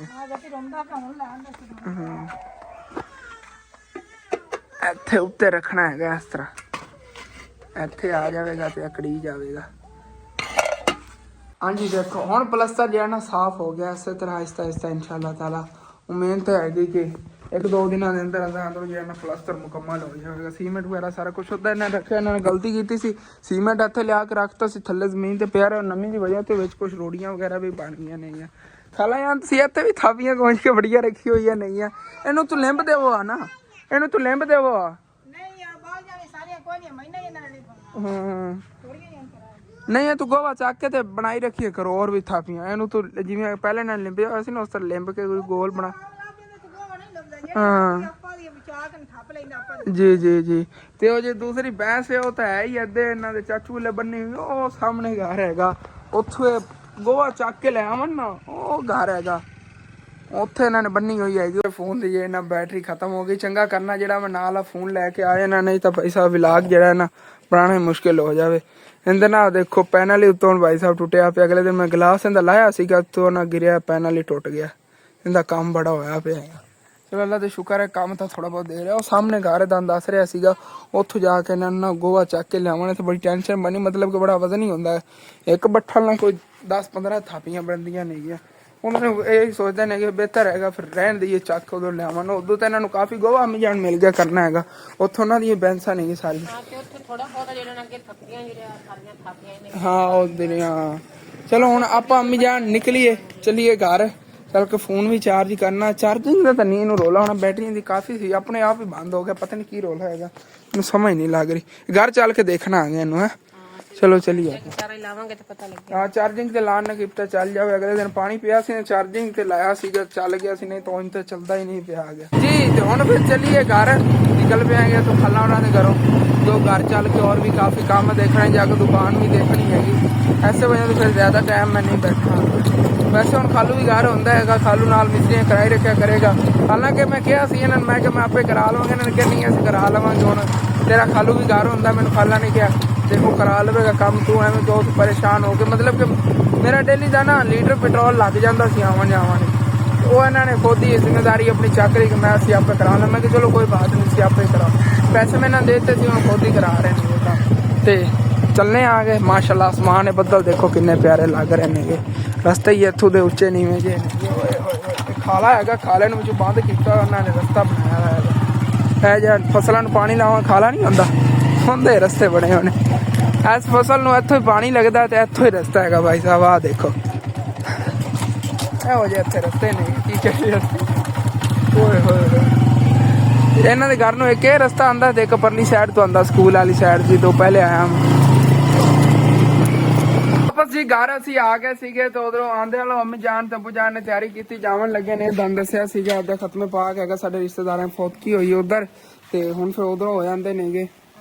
ਇੱਥੇ ਉੱਤੇ ਰੱਖਣਾ ਹੈਗਾ ਇਸ ਤਰ੍ਹਾਂ ਇੱਥੇ ਆ ਜਾਵੇਗਾ ਤੇ ਅਕੜੀ ਜਾਵੇਗਾ। ਹਾਂਜੀ ਦੇਖੋ ਹੁਣ ਪਲਸਤਰ ਜਿਹੜਾ ਨਾ ਸਾਫ਼ ਹੋ ਗਿਆ ਇਸੇ ਤਰ੍ਹਾਂ ਆਹਿਸਤਾ ਆਹਿਸਤਾ ਇਨਸ਼ਾਅੱਲਾ ਤਾਲਾ ਉਮੀਦ ਤਾਂ ਹੈਗੀ ਕਿ 1-2 ਦਿਨਾਂ ਦੇ ਅੰਦਰ ਅੰਦਰ ਜਿਹੜਾ ਨਾ ਪਲਸਤਰ ਮੁਕੰਮਲ ਹੋ ਜਾਵੇਗਾ। ਸੀਮੈਂਟ ਵਗੈਰਾ ਸਾਰਾ ਕੁਛ ਉੱਦਾਂ ਇਹਨਾਂ ਰੱਖਿਆ, ਇਹਨਾਂ ਨੇ ਗਲਤੀ ਕੀਤੀ ਸੀ ਸੀਮੈਂਟ ਇੱਥੇ ਲਿਆ ਕੇ ਰੱਖਤਾ ਸੀ ਥੱਲੇ ਜ਼ਮੀਨ ਤੇ ਪਿਆ ਰਿਹਾ ਨਮੀ ਦੀ ਵਜ੍ਹਾ ਤੇ ਵਿੱਚ ਕੁਛ ਰੋੜੀਆਂ ਵਗੈਰਾ ਵੀ ਬਣ ਗਈਆਂ ਨਹੀਂ ਆ। ਖਾਲਾ ਯਾਰ ਤੁਸੀਂ ਇੱਥੇ ਵੀ ਥਾਪੀਆਂ ਗੋਂਜ ਕੇ ਬੜੀਆਂ ਰੱਖੀ ਹੋਈਆਂ ਨਹੀਂ ਆ, ਇਹਨੂੰ ਤੂੰ ਲਿੰਬ ਦੇਵੋ ਆ ਨਾ, ਇਹਨੂੰ ਤੂੰ ਲਿੰਬ ਦੇਵੋ ਆ। ਨਹੀਂ ਤੂੰ ਗੋਵਾ ਚੱਕ ਕੇ ਤੇ ਬਣਾਈ ਰੱਖੀਏ ਕਰੋ ਹੋਰ ਵੀ ਥਾਪੀਆਂ, ਇਹਨੂੰ ਤੂੰ ਜਿਵੇਂ ਪਹਿਲੇ ਨਾਲ ਲਿੰਬਿਆ ਹੋਇਆ ਸੀ ਨਾ ਉਸ ਤਰ੍ਹਾਂ ਲਿੰਬ ਕੇ ਕੋਈ ਗੋਲ ਬਣਾ। ਹਾਂ ਜੀ ਜੀ ਜੀ। ਤੇ ਉਹ ਜੇ ਦੂਸਰੀ ਭੈਂਸ ਹੈ ਉਹ ਤਾਂ ਹੈ ਹੀ ਅੱਧੇ ਇਹਨਾਂ ਦੇ ਚਾਚੂ ਲੈ ਬੰਨੀ ਹੋਈ, ਉਹ ਸਾਹਮਣੇ ਘਰ ਹੈਗਾ ਉੱਥੇ ਗੋਵਾ ਚੱਕ ਕੇ ਲੈ ਆਵਣ ਨਾ, ਉਹ ਘਰ ਹੈਗਾ ਉੱਥੇ ਇਹਨਾਂ ਨੇ ਬੰਨੀ ਹੋਈ ਹੈਗੀ। ਫੋਨ ਦੀ ਜੇ ਇਹਨਾਂ ਬੈਟਰੀ ਖਤਮ ਹੋ ਗਈ, ਚੰਗਾ ਕਰਨਾ ਜਿਹੜਾ ਮੈਂ ਨਾਲ ਆ ਫੋਨ ਲੈ ਕੇ ਆਏ ਨਾ, ਨਹੀਂ ਤਾਂ ਭਾਈ ਸਾਹਿਬ ਵਿਲਾਗ ਜਿਹੜਾ ਨਾ ਬਣਾਉਣਾ ਮੁਸ਼ਕਿਲ ਹੋ ਜਾਵੇ। ਇਹਦੇ ਨਾਲ ਦੇਖੋ ਪੈਨਲ ਹੀ ਉੱਤੋਂ ਭਾਈ ਸਾਹਿਬ ਟੁੱਟਿਆ ਪਿਆ। ਅਗਲੇ ਦਿਨ ਮੈਂ ਗਲਾਸ ਇਹਦਾ ਲਾਇਆ ਸੀਗਾ ਉੱਤੋਂ ਨਾ ਗਿਰਿਆ, ਪੈਨਲ ਹੀ ਟੁੱਟ ਗਿਆ। ਇਹਦਾ ਕੰਮ ਬੜਾ ਹੋਇਆ ਪਿਆ ਹੈਗਾ। ਚਲੋ ਅੱਲਾ ਦਾ ਸ਼ੁਕਰ ਹੈ ਕੰਮ ਤਾਂ ਥੋੜਾ ਬਹੁਤ ਦੇ ਰਿਹਾ। ਉਹ ਸਾਹਮਣੇ ਘਰ ਦਾ ਦੱਸ ਰਿਹਾ ਸੀਗਾ ਉੱਥੋਂ ਜਾ ਕੇ ਇਹਨਾਂ ਨੂੰ ਗੋਆ ਚੱਕ ਕੇ ਲਿਆਵਣ ਤੇ ਬੜੀ ਟੈਨਸ਼ਨ ਬਣੀ, ਮਤਲਬ ਕਿ ਬੜਾ ਵਜ਼ਨ ਹੀ ਹੁੰਦਾ ਹੈ। ਇੱਕ ਬੱਠਲ ਨਾਲ ਕੋਈ 10-15 ਥਾਪੀਆਂ ਬਣਦੀਆਂ ਨਹੀਂ। ਉਹਨਾਂ ਨੂੰ ਇਹ ਸੋਚਦੇ ਨੇ ਕਿ ਬਿਹਤਰ ਹੈਗਾ ਫਿਰ ਰਹਿਣ ਦੇਈਏ ਚੱਕ ਉਦੋਂ ਲਿਆਵਣ। ਉਦੋਂ ਤਾਂ ਇਹਨਾਂ ਨੂੰ ਕਾਫੀ ਗੋਆ ਅੰਮੀ ਜਾਨ ਮਿਲ ਗਿਆ ਕਰਨਾ ਹੈਗਾ, ਉੱਥੋਂ ਉਹਨਾਂ ਦੀਆਂ ਬੈਂਸਾਂ ਨਹੀਂ ਸਾਰੀਆਂ। ਹਾਂ ਉਹ ਦਿਨ ਹਾਂ। ਚਲੋ ਹੁਣ ਆਪਾਂ ਅੰਮੀ ਜਾਨ ਨਿਕਲੀਏ ਚੱਲੀਏ ਘਰ, ਚੱਲ ਕੇ ਫੋਨ ਵੀ ਚਾਰਜ ਕਰਨਾ। ਚਾਰਜਿੰਗ ਦਾ ਤਾਂ ਨਹੀਂ ਇਹਨੂੰ ਰੋਲਾ ਹੋਣਾ, ਬੈਟਰੀਆਂ ਦੀ ਕਾਫੀ ਸੀ ਆਪਣੇ ਆਪ ਹੀ ਬੰਦ ਹੋ ਗਿਆ, ਪਤਾ ਨਹੀਂ ਕੀ ਰੋਲਾ ਹੈਗਾ ਮੈਨੂੰ ਸਮਝ ਨਹੀਂ ਲੱਗ ਰਹੀ। ਘਰ ਚੱਲ ਕੇ ਦੇਖਣਾ ਆ ਗਿਆ ਇਹਨੂੰ ਹੈ। ਚਲੋ ਚਲੀਏ। ਹਾਂ ਚਾਰਜਿੰਗ ਤੇ ਲਾਣ ਨਾ ਕਿਪਟਾ ਚੱਲ ਜਾਵੇ। ਅਗਲੇ ਦਿਨ ਪਾਣੀ ਪਿਆ ਸੀ ਚਾਰਜਿੰਗ ਤੇ ਲਾਇਆ ਸੀਗਾ ਚੱਲ ਗਿਆ ਸੀ, ਨਹੀਂ ਤਾਂ ਹੁਣ ਤਾਂ ਚੱਲਦਾ ਹੀ ਨਹੀਂ ਪਿਆ ਗਿਆ ਜੀ। ਤੇ ਹੁਣ ਫਿਰ ਚੱਲੀਏ ਘਰ, ਨਿਕਲ ਪਿਆਂਗੇ ਤਾਂ ਖੱਲਾ ਉਹਨਾਂ ਦੇ ਘਰੋਂ ਜੋ ਘਰ ਚੱਲ ਕੇ और भी काफी काम देखना है, जाकर दुकान भी देखनी हैगी। ऐसे वजह से फिर ज्यादा टाइम मैं नहीं बैठा। वैसे हम खालू भी घर होंदा है, खालू नाल मिस्त्रियां कराई रखा करेगा। हालांकि मैं कहा सी इन्होंने मैं कि मैं आपे करा लवांगे, इन्होंने कहा नहीं असीं करा लवांगे। हुण तेरा खालू भी घर होंदा, मैनूं खाला ने कहा देखो करा लवेगा काम, तू एवें तो परेशान हो के मतलब कि मेरा डेली का ना लीटर पेट्रोल लग जाता सी आवन जावन। वो इन्होंने खुद ही जिम्मेदारी अपनी चक रही कि मैं असीं आपे करा ला। मैं कि चलो कोई बात नहीं असीं आपे करा, पैसे मैं ना देते सी हुण खुद ही करा रहे हैं काम। ते चलने आ गए माशाल्लाह। आसमान है बदल देखो किन्ने प्यारे लग रहे हैं। रस्ते ही इत्थों दे उच्चे नीवें जे खाला हैगा, खाले नूं विचों बंद कीता उन्होंने रस्ता बनाया है। जे फसलों नूं पानी लावां खाला नहीं हुंदा, हुंदे रस्ते बने होने। इस फसल नूं इत्थों ही पानी लगदा ते इत्थों ही रस्ता हैगा भाई साहब। आ देखो ਇਹੋ ਜਿਹੇ ਇੱਥੇ ਰਸਤੇ ਨੇ ਕੀ ਕਰੀਏ। ਓਏ ਹੋਏ ਇਹਨਾਂ ਦੇ ਘਰ ਨੂੰ ਇੱਕ ਇਹ ਰਸਤਾ ਆਉਂਦਾ ਤੇ ਇੱਕ ਪਰਲੀ ਸਾਈਡ ਤੋਂ ਆਉਂਦਾ ਸਕੂਲ ਵਾਲੀ ਸਾਈਡ ਜੀ ਤੋਂ ਪਹਿਲੇ ਆਇਆ ਵਾਪਸ ਜੀ ਘਰ ਅਸੀਂ ਆ ਗਏ ਸੀਗੇ। ਤੇ ਉਧਰੋਂ ਆਂਦੇ ਵਾਲੋ ਅੰਮੀ ਜਾਨ ਤੇ ਅੱਬੂ ਜਾਨ ਨੇ ਤਿਆਰੀ ਕੀਤੀ ਜਾਵਣ ਲੱਗੇ ਨੇ। ਤੁਹਾਨੂੰ ਦੱਸਿਆ ਸੀਗਾ ਅੱਧਾ ਖਤਮੇ ਪਾਕ ਹੈਗਾ ਸਾਡੇ ਰਿਸ਼ਤੇਦਾਰਾਂ ਦੀ ਫੌਤਕੀ ਹੋਈ ਉਧਰ, ਤੇ ਹੁਣ ਫਿਰ ਉਧਰੋਂ ਹੋ ਜਾਂਦੇ ਨੇਗੇ।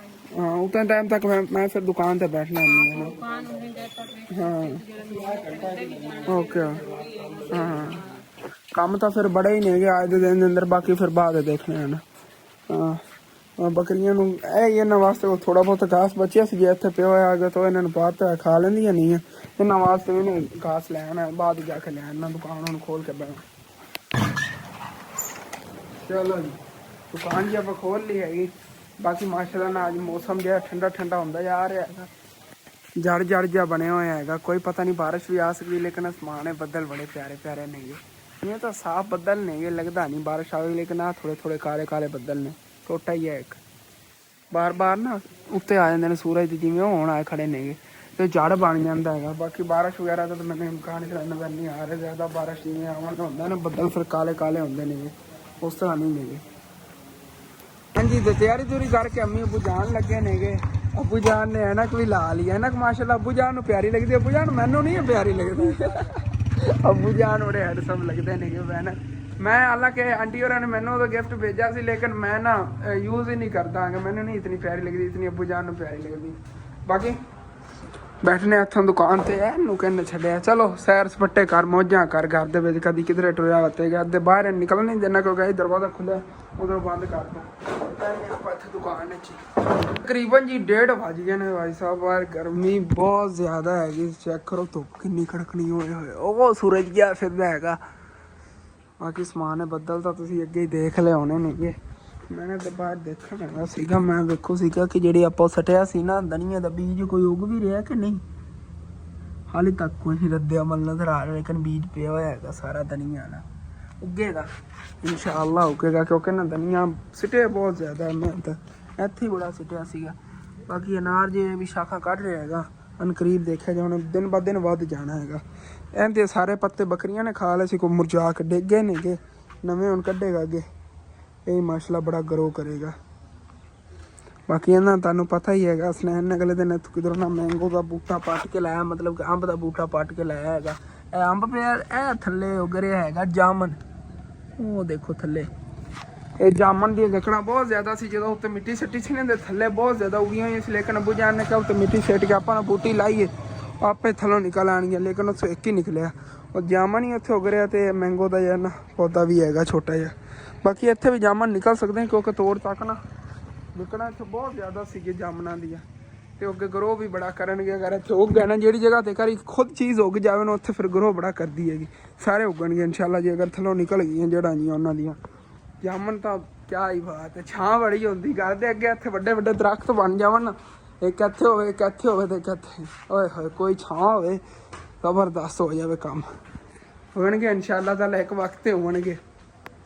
ਹਾਂ ਉਤਨੇ ਟਾਈਮ ਤੱਕ ਮੈਂ ਫਿਰ ਦੁਕਾਨ ਤੇ ਬੈਠਣਾ ਹਾਂ। ਓਕੇ ਹਾਂ ਕੰਮ ਤਾਂ ਫਿਰ ਬੜੇ ਹੀ ਨੇਗੇ ਅੱਜ ਦੇ ਦਿਨ ਦੇ ਅੰਦਰ, ਬਾਕੀ ਫਿਰ ਬਾਅਦ ਦੇਖਣੇ ਹਨ। ਹਾਂ ਬੱਕਰੀਆਂ ਨੂੰ ਇਹ ਇਹਨਾਂ ਵਾਸਤੇ ਥੋੜਾ ਬਹੁਤ ਘਾਸ ਬਚਿਆ ਸੀ, ਜੇ ਇੱਥੇ ਪਿਆ ਹੋਇਆ ਅਗੇ ਤਾਂ ਇਹਨਾਂ ਨੂੰ ਪਤਾ ਖਾ ਲੈਂਦੀਆਂ ਨਹੀਂ ਆ। ਇਹਨਾਂ ਵਾਸਤੇ ਵੀ ਨਹੀਂ ਘਾਸ ਲੈ ਆਉਣਾ, ਬਾਅਦ ਜਾ ਕੇ ਲੈ ਆਉਣਾ, ਦੁਕਾਨ ਨੂੰ ਖੋਲ ਕੇ ਬਹਿਣਾ। ਚਲੋ ਜੀ ਦੁਕਾਨ ਜੀ ਆਪਾਂ ਖੋਲ ਲਈ ਹੈਗੀ। ਬਾਕੀ ਮਾਸ਼ਾਅੱਲਾ ਨਾ ਅੱਜ ਮੌਸਮ ਜਿਹੜਾ ਠੰਡਾ ਠੰਡਾ ਹੁੰਦਾ ਜਾ ਰਿਹਾ ਹੈਗਾ, ਜੜ ਜੜ ਜਿਹਾ ਬਣਿਆ ਹੋਇਆ ਹੈਗਾ। ਕੋਈ ਪਤਾ ਨਹੀਂ ਬਾਰਿਸ਼ ਵੀ ਆ ਸਕਦੀ, ਲੇਕਿਨ ਅਸਮਾਨ ਹੈ ਬੱਦਲ ਬੜੇ ਪਿਆਰੇ ਪਿਆਰੇ ਨੇਗੇ। ਇਹ ਤਾਂ ਸਾਫ਼ ਬੱਦਲ ਨੇਗੇ, ਲੱਗਦਾ ਨਹੀਂ ਬਾਰਿਸ਼ ਆਵੇਗੀ, ਲੇਕਿਨ ਆ ਥੋੜੇ ਥੋੜੇ ਕਾਲੇ ਕਾਲੇ ਬੱਦਲ ਨੇ। ਛੋਟਾ ਹੀ ਹੈ ਇੱਕ, ਬਾਰ ਬਾਰ ਨਾ ਉੱਤੇ ਆ ਜਾਂਦੇ ਨੇ ਸੂਰਜ ਦੇ, ਜਿਵੇਂ ਉਹ ਹੁਣ ਆਏ ਖੜੇ ਨੇਗੇ ਤੇ ਜੜ ਬਣ ਜਾਂਦਾ ਹੈਗਾ। ਬਾਕੀ ਬਾਰਿਸ਼ ਵਗੈਰਾ ਦਾ ਤਾਂ ਮੈਨੂੰ ਇਮਕਾਨ ਨਜ਼ਰ ਨਹੀਂ ਆ ਰਿਹਾ ਜ਼ਿਆਦਾ। ਬਾਰਿਸ਼ ਜਿਵੇਂ ਆਉਣ ਦਾ ਹੁੰਦਾ ਨਾ ਬੱਦਲ ਫਿਰ ਕਾਲੇ ਕਾਲੇ ਹੁੰਦੇ ਨੇਗੇ, ਉਸ ਤਰ੍ਹਾਂ ਨਹੀਂ ਨੇਗੇ। ਹਾਂਜੀ ਤੇ ਤਿਆਰੀ ਤੁਰੀ ਕਰਕੇ ਅੰਮੀ ਅੱਬੂ ਜਾਣ ਲੱਗੇ ਨੇਗੇ। ਅੱਬੂ ਜਾਨ ਨੇ ਐਨਕ ਵੀ ਲਾ ਲਈ। ਐਨਕ ਮਾਸ਼ਾਅੱਲਾ ਅੱਬੂ ਜਾਨ ਨੂੰ ਪਿਆਰੀ ਲੱਗਦੀ। ਅੱਬੂ ਜਾਨ ਮੈਨੂੰ ਨਹੀਂ ਪਿਆਰੀ ਲੱਗਦੀ। ਅੱਬੂ ਜਾਨ ਬੜੇ ਹੈਂਡਸਮ ਲੱਗਦੇ ਨੇਗੇ ਵੈਨ। मैं हालांकि आंटी और ने मैंने तो गिफ्ट भेजा सी, लेकिन मैं ना यूज़ ही नहीं करता। मैंने नहीं इतनी प्यारी लगती, इतनी अब्बू जान प्यारी लगती। बाकी बैठने हथों दुकान ते इनू कहने छड्या चलो सैर सपट्टे कर, मौजा कर, घर दे विच कदी किधरे टुरिया होते गया। बाहर निकल नहीं देना क्योंकि दरवाजा खुला उधरों बंद कर दो। ਆਪਾਂ ਇੱਥੇ ਦੁਕਾਨ ਵਿੱਚ ਤਕਰੀਬਨ ਜੀ 1:30 ਵੱਜ ਗਏ ਨੇ ਭਾਈ ਸਾਹਿਬ। ਬਾਹਰ ਗਰਮੀ ਬਹੁਤ ਜ਼ਿਆਦਾ ਹੈਗੀ, ਚੈੱਕ ਕਰੋ ਧੁੱਪ ਕਿੰਨੀ ਖੜਕਣੀ ਹੋਏ ਹੋਏ। ਉਹ ਸੂਰਜ ਗਿਆ ਫਿਰਦਾ ਹੈਗਾ। ਬਾਕੀ ਸਮਾਨ ਬੱਦਲ ਤਾਂ ਤੁਸੀਂ ਅੱਗੇ ਹੀ ਦੇਖ ਲਿਆ ਹੋਣੇ ਨੇਗੇ। ਮੈਂ ਤਾਂ ਬਾਹਰ ਦੇਖਣ ਆਇਆ ਸੀਗਾ, ਮੈਂ ਵੇਖੋ ਸੀਗਾ ਕਿ ਜਿਹੜੇ ਆਪਾਂ ਸਟਿਆ ਸੀ ਨਾ ਧਨੀਆ ਦਾ ਬੀਜ ਕੋਈ ਉੱਗ ਵੀ ਰਿਹਾ ਕਿ ਨਹੀਂ। ਹਾਲੇ ਤੱਕ ਕੋਈ ਨਹੀਂ ਰੱਦਿਆ ਮਲ ਨਜ਼ਰ ਆ ਰਿਹਾ, ਲੇਕਿਨ ਬੀਜ ਪਿਆ ਹੋਇਆ ਹੈਗਾ ਸਾਰਾ ਧਨੀਆ ਦਾ। ਉੱਗੇਗਾ ਇਨਸ਼ਾਅੱਲਾ ਉੱਗੇਗਾ, ਕਿਉਂਕਿ ਨਾ ਧਨੀਆ ਸਿੱਟੇ ਬਹੁਤ ਜ਼ਿਆਦਾ। ਮੈਂ ਤਾਂ ਇੱਥੇ ਹੀ ਬੜਾ ਸਿੱਟਿਆ ਸੀਗਾ। ਬਾਕੀ ਅਨਾਰ ਜੇ ਵੀ ਸ਼ਾਖਾ ਕੱਢ ਰਿਹਾ ਹੈਗਾ, ਅਨਕਰੀਬ ਦੇਖਿਆ ਜਾ ਹੁਣ ਦਿਨ ਬ ਦਿਨ ਵੱਧ ਜਾਣਾ ਹੈਗਾ। ਇਹਦੇ ਸਾਰੇ ਪੱਤੇ ਬੱਕਰੀਆਂ ਨੇ ਖਾ ਲਏ ਸੀ, ਕੋਈ ਮੁਰਝਾ ਕੇ ਡਿੱਗ ਗਏ ਨੇਗੇ, ਨਵੇਂ ਹੁਣ ਕੱਢੇਗਾ ਅੱਗੇ। ਇਹ ਮਾਸ਼ਾਅੱਲਾ ਬੜਾ ਗਰੋ ਕਰੇਗਾ। ਬਾਕੀ ਇਹਨਾਂ ਤੁਹਾਨੂੰ ਪਤਾ ਹੀ ਹੈਗਾ, ਸਨੈਨ ਨੇ ਅਗਲੇ ਦਿਨ ਇੱਥੋਂ ਕਿਧਰੋਂ ਨਾ ਮੈਂਗੋ ਦਾ ਬੂਟਾ ਪੱਟ ਕੇ ਲਾਇਆ, ਮਤਲਬ ਕਿ ਅੰਬ ਦਾ ਬੂਟਾ ਪੱਟ ਕੇ ਲਾਇਆ ਹੈਗਾ। ਇਹ ਅੰਬ ਪਿਆ, ਇਹ ਥੱਲੇ ਉੱਗ ਰਿਹਾ ਹੈਗਾ ਜਾਮਨ। ਉਹ ਦੇਖੋ ਥੱਲੇ ਇਹ ਜਾਮਨ ਦੀਆਂ ਲੱਕੜਾਂ ਬਹੁਤ ਜ਼ਿਆਦਾ ਸੀ। ਜਦੋਂ ਉੱਤੇ ਮਿੱਟੀ ਸਿੱਟੀ ਸੀ ਨਾ, ਥੱਲੇ ਬਹੁਤ ਜ਼ਿਆਦਾ ਉਗੀਆਂ ਹੋਈਆਂ ਸੀ, ਲੇਕਿਨ ਅੱਬੂ ਜਾਨ ਨੇ ਕਿਹਾ ਉੱਤੇ ਮਿੱਟੀ ਸਿੱਟ ਕੇ ਆਪਾਂ ਨੂੰ ਬੂਟੀ ਲਾਈਏ, ਆਪੇ ਥੱਲੋਂ ਨਿਕਲ ਆਉਣਗੀਆਂ। ਲੇਕਿਨ ਉੱਥੋਂ ਇੱਕ ਹੀ ਨਿਕਲਿਆ, ਉਹ ਜਾਮਨ ਹੀ ਉੱਥੇ ਉੱਗ ਰਿਹਾ। ਅਤੇ ਮੈਂਗੋ ਦਾ ਜਿਹਾ ਨਾ ਪੌਦਾ ਵੀ ਹੈਗਾ ਛੋਟਾ ਜਿਹਾ। ਬਾਕੀ ਇੱਥੇ ਵੀ ਜਾਮਨ ਨਿਕਲ ਸਕਦੇ, ਕਿਉਂਕਿ ਤੋੜ ਤੱਕ ਨਾ ਲੱਕੜਾਂ ਇੱਥੇ ਬਹੁਤ ਜ਼ਿਆਦਾ ਸੀਗੀ ਜਾਮਨਾਂ ਦੀਆਂ, ਅਤੇ ਅੱਗੇ ਗਰੋ ਵੀ ਬੜਾ ਕਰਨਗੇ। ਅਗਰ ਇੱਥੇ ਉੱਗ ਗਏ ਨਾ, ਜਿਹੜੀ ਜਗ੍ਹਾ 'ਤੇ ਕਰੀ ਖੁਦ ਚੀਜ਼ ਉੱਗ ਜਾਵੇ ਨਾ, ਉੱਥੇ ਫਿਰ ਗਰੋ ਬੜਾ ਕਰਦੀ ਹੈਗੀ। ਸਾਰੇ ਉੱਗਣਗੇ ਇਨਸ਼ਾਅੱਲਾ, ਜੇ ਅਗਰ ਥੱਲੋਂ ਨਿਕਲ ਗਈਆਂ ਜੜ੍ਹਾਂ ਜੀਆਂ ਉਹਨਾਂ ਦੀਆਂ। ਜਾਮਨ ਤਾਂ ਕਿਆ ਹੀ ਬਾਤ ਹੈ, ਛਾਂ ਬੜੀ ਹੁੰਦੀ ਘਰ ਦੇ ਅੱਗੇ। ਇੱਥੇ ਵੱਡੇ ਵੱਡੇ ਦਰਖਤ ਬਣ ਜਾਵਣ ਨਾ, ਇੱਕ ਇੱਥੇ ਹੋਵੇ, ਇੱਕ ਇੱਥੇ ਹੋਵੇ, ਅਤੇ ਇੱਕ ਇੱਥੇ, ਓਏ ਹੋਏ ਕੋਈ ਛਾਂ ਹੋਵੇ, ਜ਼ਬਰਦਸਤ ਹੋ ਜਾਵੇ ਕੰਮ। ਹੋਣਗੇ ਇਨਸ਼ਾਅੱਲਾ ਤਾਲਾ, ਇੱਕ ਵਕਤ 'ਤੇ ਹੋਣਗੇ।